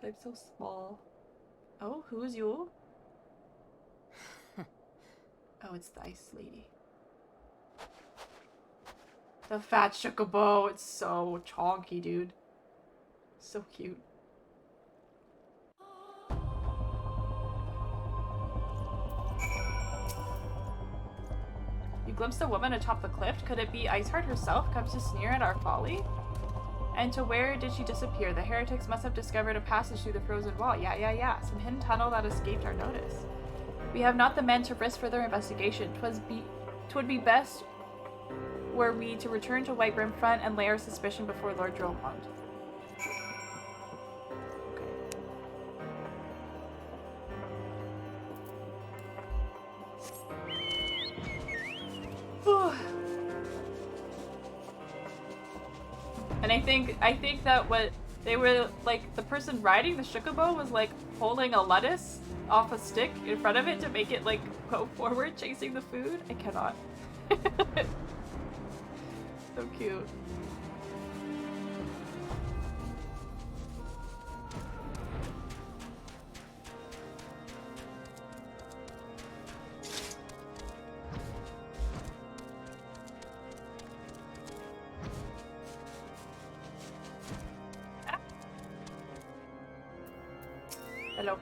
Speaker 1: I'm so small. Oh, who's you? Oh, it's the ice lady. The fat chocobo. It's so chonky, dude. So cute. You glimpsed a woman atop the cliff. Could it be Iceheart herself come to sneer at our folly? And to where did she disappear? The heretics must have discovered a passage through the frozen wall. Yeah. Some hidden tunnel that escaped our notice. We have not the men to risk further investigation. 'Twould be best were we to return to Whitebrim Front and lay our suspicion before Lord Dromond. And I think that what they were like, the person riding the chocobo was like holding a lettuce off a stick in front of it to make it like go forward chasing the food. I cannot. So cute. Hello.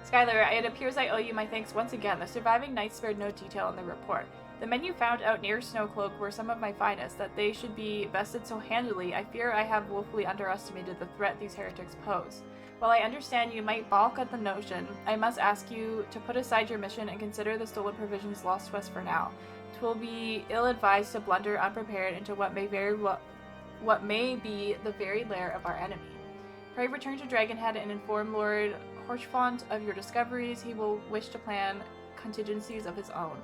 Speaker 1: Skylar, it appears I owe you my thanks once again. The surviving knights spared no detail in the report. The men you found out near Snowcloak were some of my finest. That they should be bested so handily, I fear I have woefully underestimated the threat these heretics pose. While I understand you might balk at the notion, I must ask you to put aside your mission and consider the stolen provisions lost to us for now. 'Twill be ill-advised to blunder unprepared into what may be the very lair of our enemy. Pray return to Dragonhead and inform Lord Horchfont of your discoveries. He will wish to plan contingencies of his own.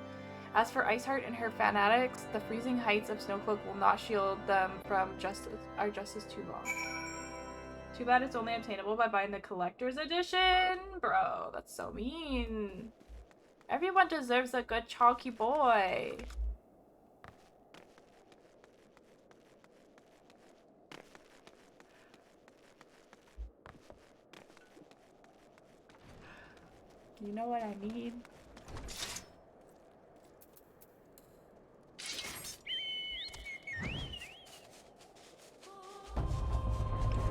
Speaker 1: As for Iceheart and her fanatics, the freezing heights of Snowcloak will not shield them from our justice too long. Too bad it's only obtainable by buying the collector's edition. Bro, that's so mean. Everyone deserves a good chalky boy. You know what I mean?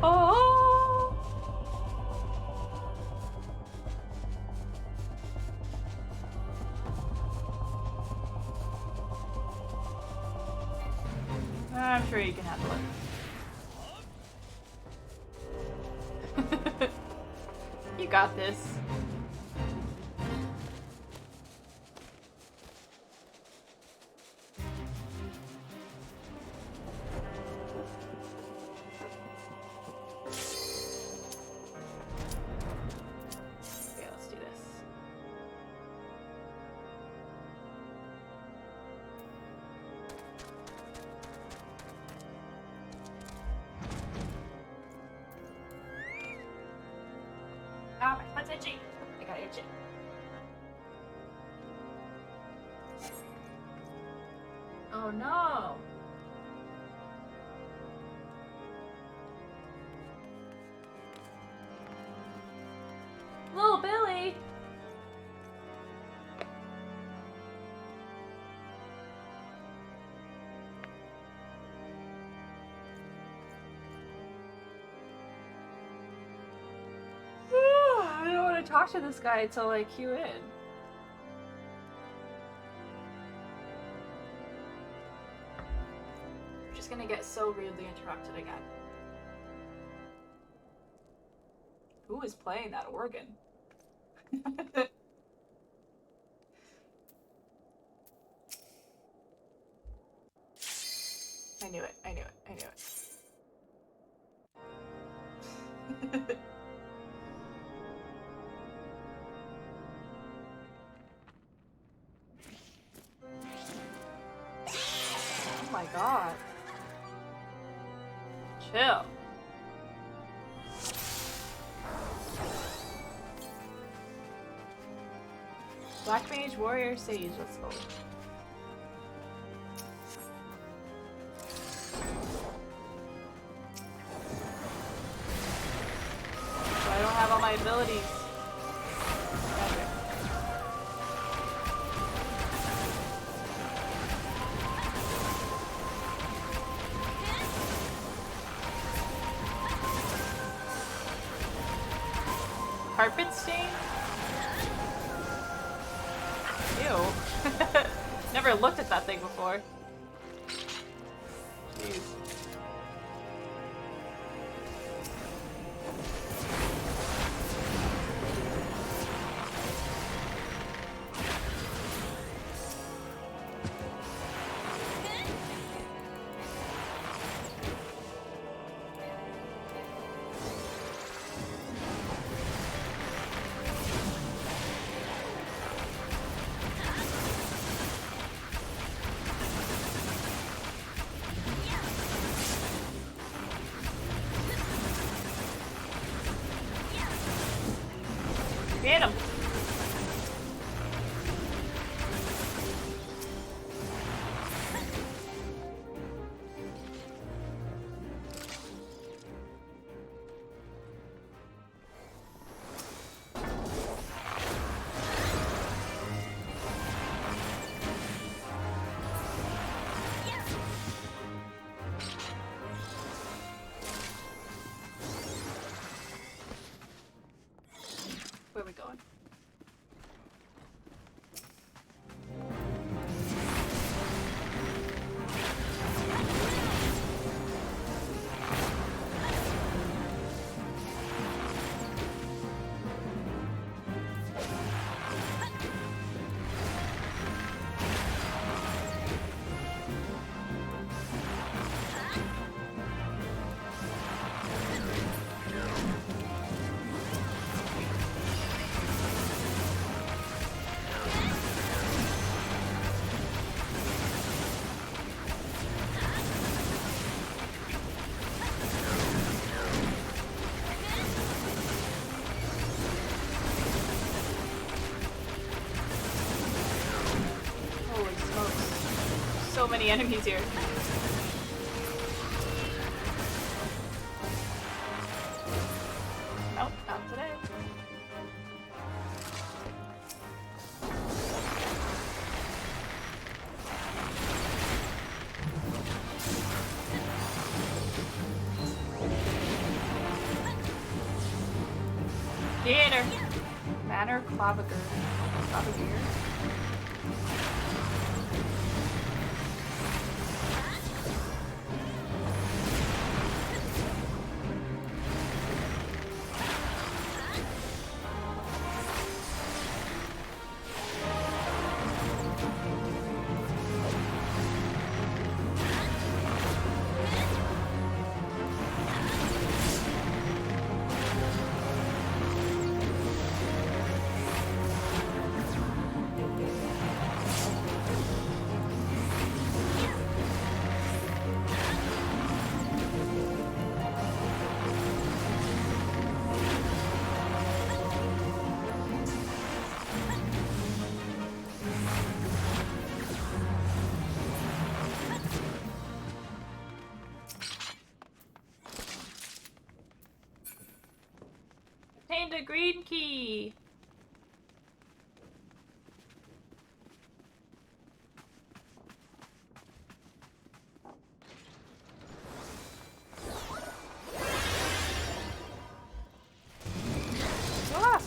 Speaker 1: Oh! I'm sure you can handle it. You got this. What's itchy? I got itchy. Oh no! Little Billy! I don't want to talk to this guy until I queue in. I'm just gonna get so rudely interrupted again. Who is playing that organ? I knew it. Oh my god. Chill. Black Mage, Warrior, Sage, let's go. So I don't have all my abilities. Okay. carpet stain? Ew. Never looked at that thing before. Jeez. Get him! Where are we going? Holy smokes. So many enemies here. Nope, not today. Get her! Manor Claviger. Claviger? Obtained a green key! Ah!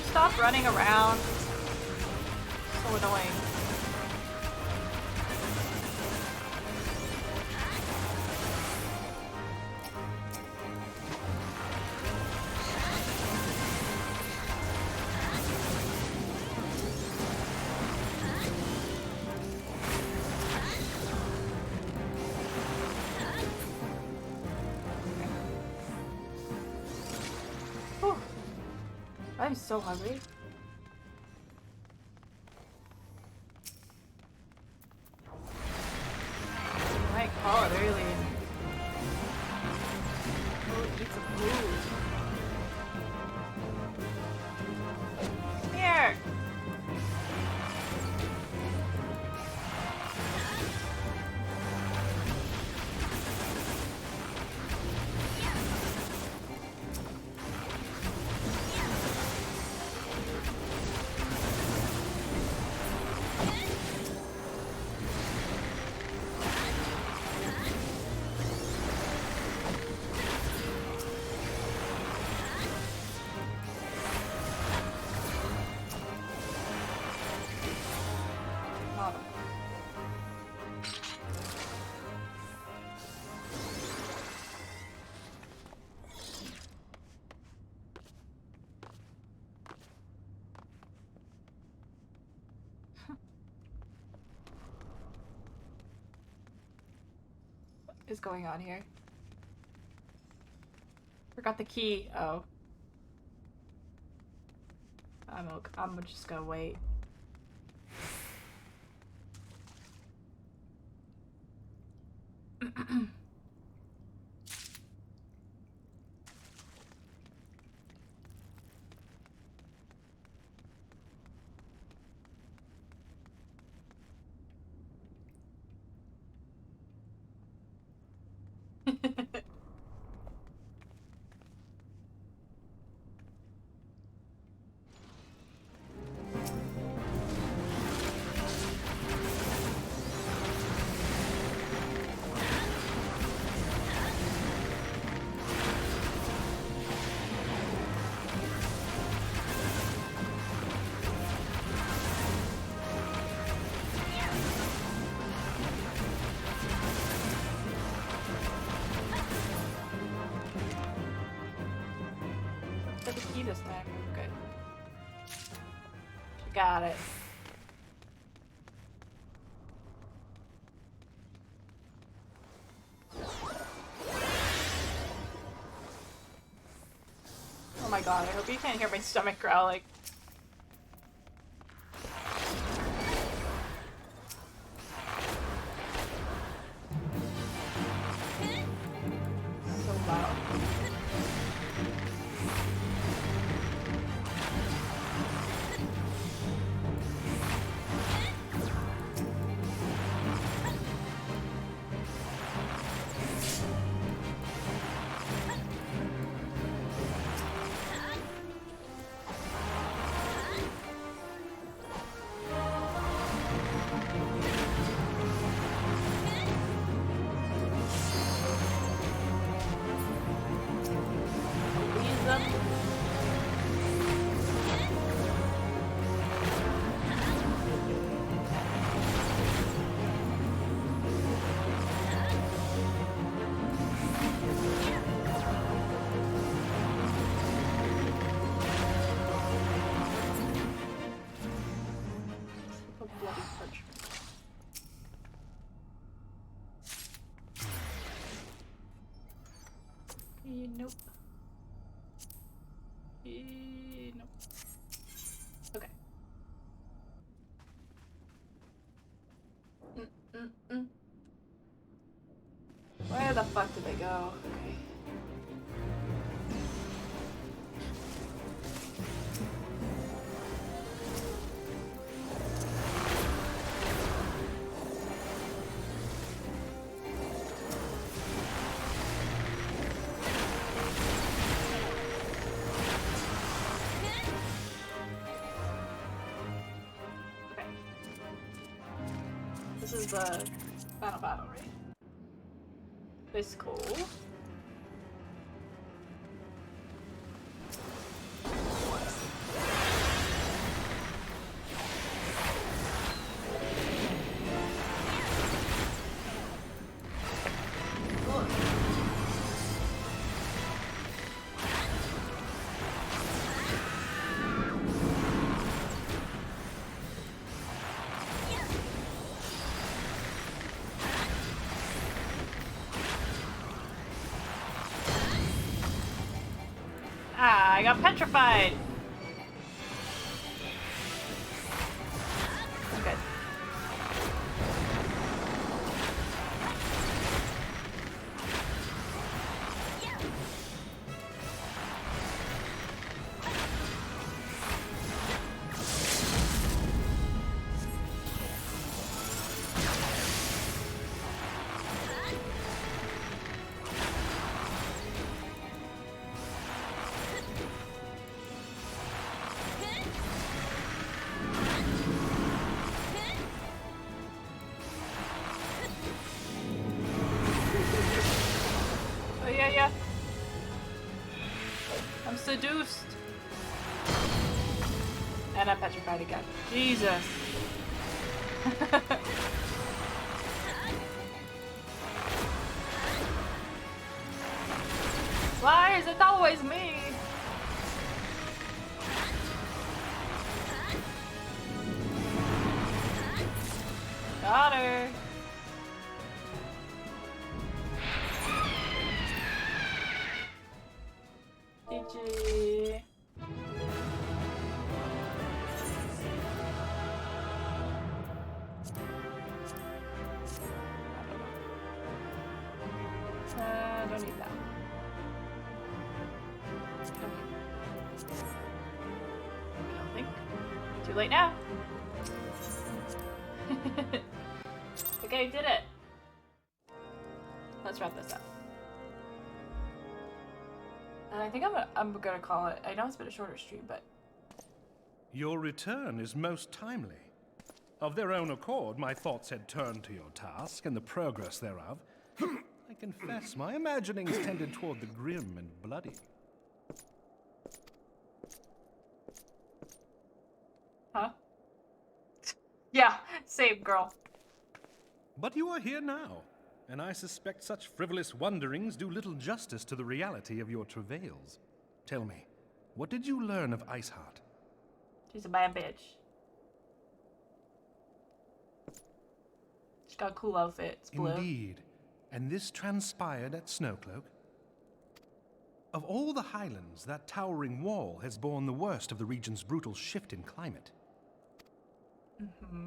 Speaker 1: Stop running around. So annoying. Whew. I'm so hungry. I might call it early. Go eat some food. Come here! is going on here? Forgot the key. Oh. I'm just gonna wait. Got the key this time. Good. Got it. Oh my god, I hope you can't hear my stomach growling. So loud. Please them. A bloody parchment. Nope. Nope. Okay. Mm. Where the fuck did they go? Okay. Okay. This is the final battle, right? This is cool. Ah, I got petrified. Okay. Oh yeah. I'm seduced. And I'm petrified again. Jesus. Why is it always me? Got her. don't need that. Okay. I don't think. Too late now. Okay, did it. Let's wrap this up. And I think I'm gonna call it. I know it's been a shorter stream, but
Speaker 4: Your return is most timely. Of their own accord, my thoughts had turned to your task and the progress thereof. I confess, my imaginings tended toward the grim and bloody.
Speaker 1: huh? Yeah, same girl.
Speaker 4: But you are here now, and I suspect such frivolous wonderings do little justice to the reality of your travails. Tell me, what did you learn of Iceheart?
Speaker 1: She's a bad bitch. She's got a cool outfit. It's blue.
Speaker 4: Indeed. And this transpired at Snowcloak? Of all the highlands, that towering wall has borne the worst of the region's brutal shift in climate.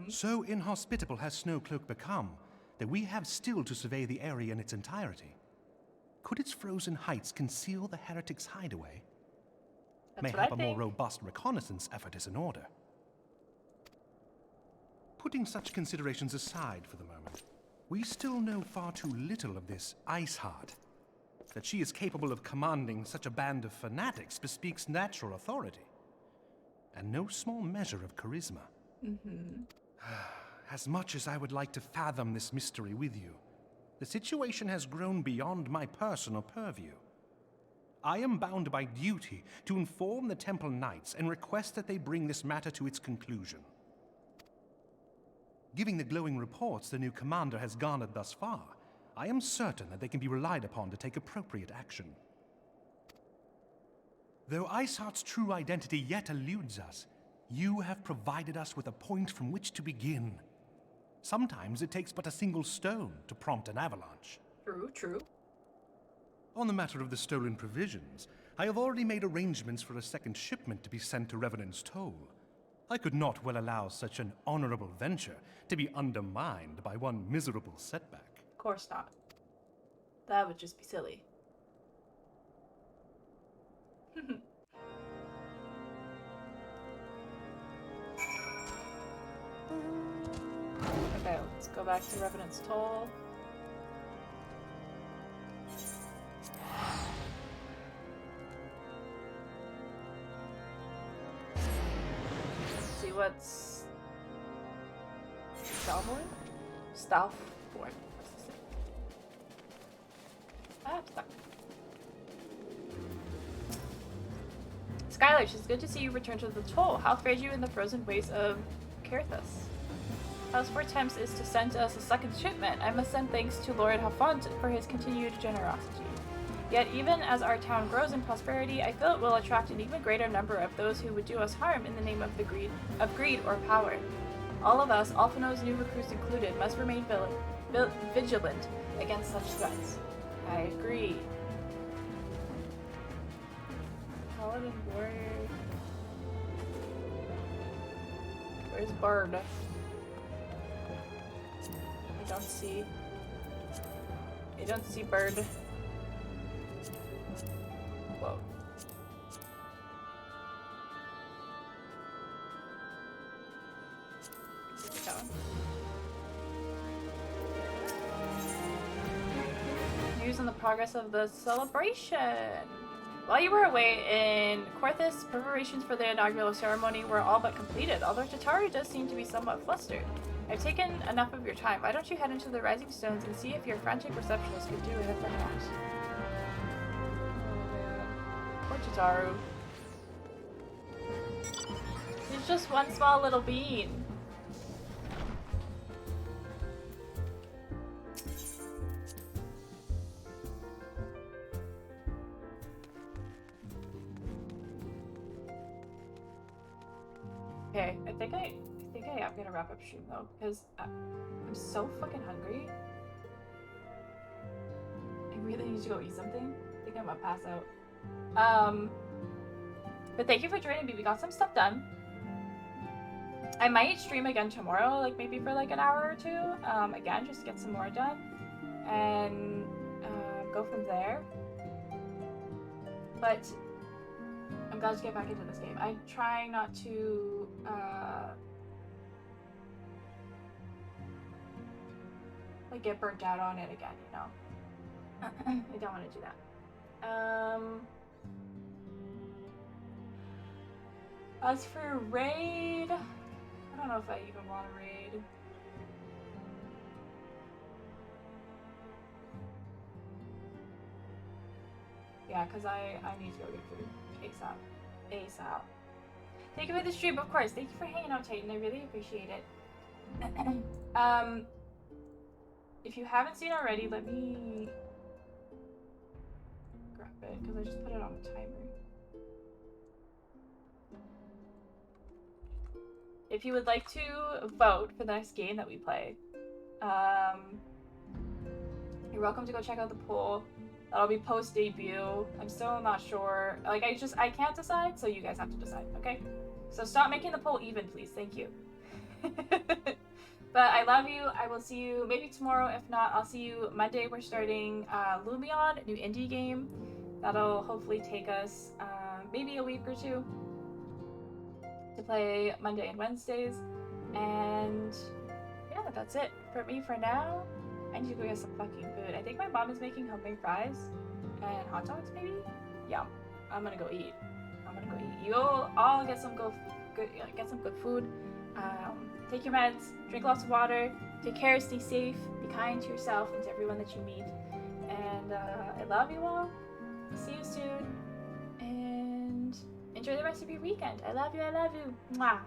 Speaker 4: So inhospitable has Snowcloak become that we have still to survey the area in its entirety. Could its frozen heights conceal the heretics' hideaway?
Speaker 1: That's what
Speaker 4: Mayhap
Speaker 1: I
Speaker 4: a more
Speaker 1: think.
Speaker 4: robust reconnaissance effort is in order. Putting such considerations aside for the moment, we still know far too little of this Iceheart. That she is capable of commanding such a band of fanatics bespeaks natural authority, and no small measure of charisma. As much as I would like to fathom this mystery with you, the situation has grown beyond my personal purview. I am bound by duty to inform the Temple Knights and request that they bring this matter to its conclusion. Given the glowing reports the new commander has garnered thus far, I am certain that they can be relied upon to take appropriate action. Though Iceheart's true identity yet eludes us, you have provided us with a point from which to begin. Sometimes it takes but a single stone to prompt an avalanche.
Speaker 1: True, true.
Speaker 4: On the matter of the stolen provisions, I have already made arrangements for a second shipment to be sent to Revenant's Toll. I could not well allow such an honorable venture to be undermined by one miserable setback.
Speaker 1: Of course not. That would just be silly. Okay, let's go back to Revenant's Toll. See what's Stalford? Stalford. What's this thing? Ah, I'm stuck. Skylar, it's good to see you return to the Toll. How fared you in the frozen wastes of Carthus? House for attempts is to send us a second shipment. I must send thanks to Lord Hafont for his continued generosity. Yet even as our town grows in prosperity, I feel it will attract an even greater number of those who would do us harm in the name of greed or power. All of us, Alphino's new recruits included, must remain vigilant against such threats. I agree. Paladin warrior. Where's Bird? I don't see Bird. Whoa. That one. News on the progress of the celebration. While you were away in Carthus, preparations for the inaugural ceremony were all but completed, although Tataru does seem to be somewhat flustered. I've taken enough of your time. Why don't you head into the Rising Stones and see if your frantic receptionist could do it at the house? Poor Tataru. He's just one small little bean. Okay, I think I am gonna wrap up stream though, because I'm so fucking hungry. I really need to go eat something. I think I'm gonna pass out. But thank you for joining me. We got some stuff done. I might stream again tomorrow, like maybe for like an hour or two. Again, just to get some more done. And go from there. But I'm glad to get back into this game. I'm trying not to like get burnt out on it again, you know. I don't want to do that. As for raid, I don't know if I even want to raid. Yeah, because I need to go get food ASAP. ASAP. Thank you for the stream, of course. Thank you for hanging out, Titan. I really appreciate it. If you haven't seen already, let me grab it because I just put it on a timer. If you would like to vote for the next game that we play, you're welcome to go check out the poll. That'll be post debut. I'm still not sure. Like, I can't decide, so you guys have to decide, okay? So stop making the poll even, please. Thank you. But I love you. I will see you maybe tomorrow. If not, I'll see you Monday. We're starting Lumion, new indie game. That'll hopefully take us maybe a week or two to play Monday and Wednesdays. And yeah, that's it for me for now. I need to go get some fucking food. I think my mom is making homemade fries and hot dogs, maybe? Yeah, I'm gonna go eat. You'll all get some good food. Take your meds, drink lots of water, take care, stay safe, be kind to yourself and to everyone that you meet. And I love you all. See you soon. And enjoy the rest of your weekend. I love you. Mwah.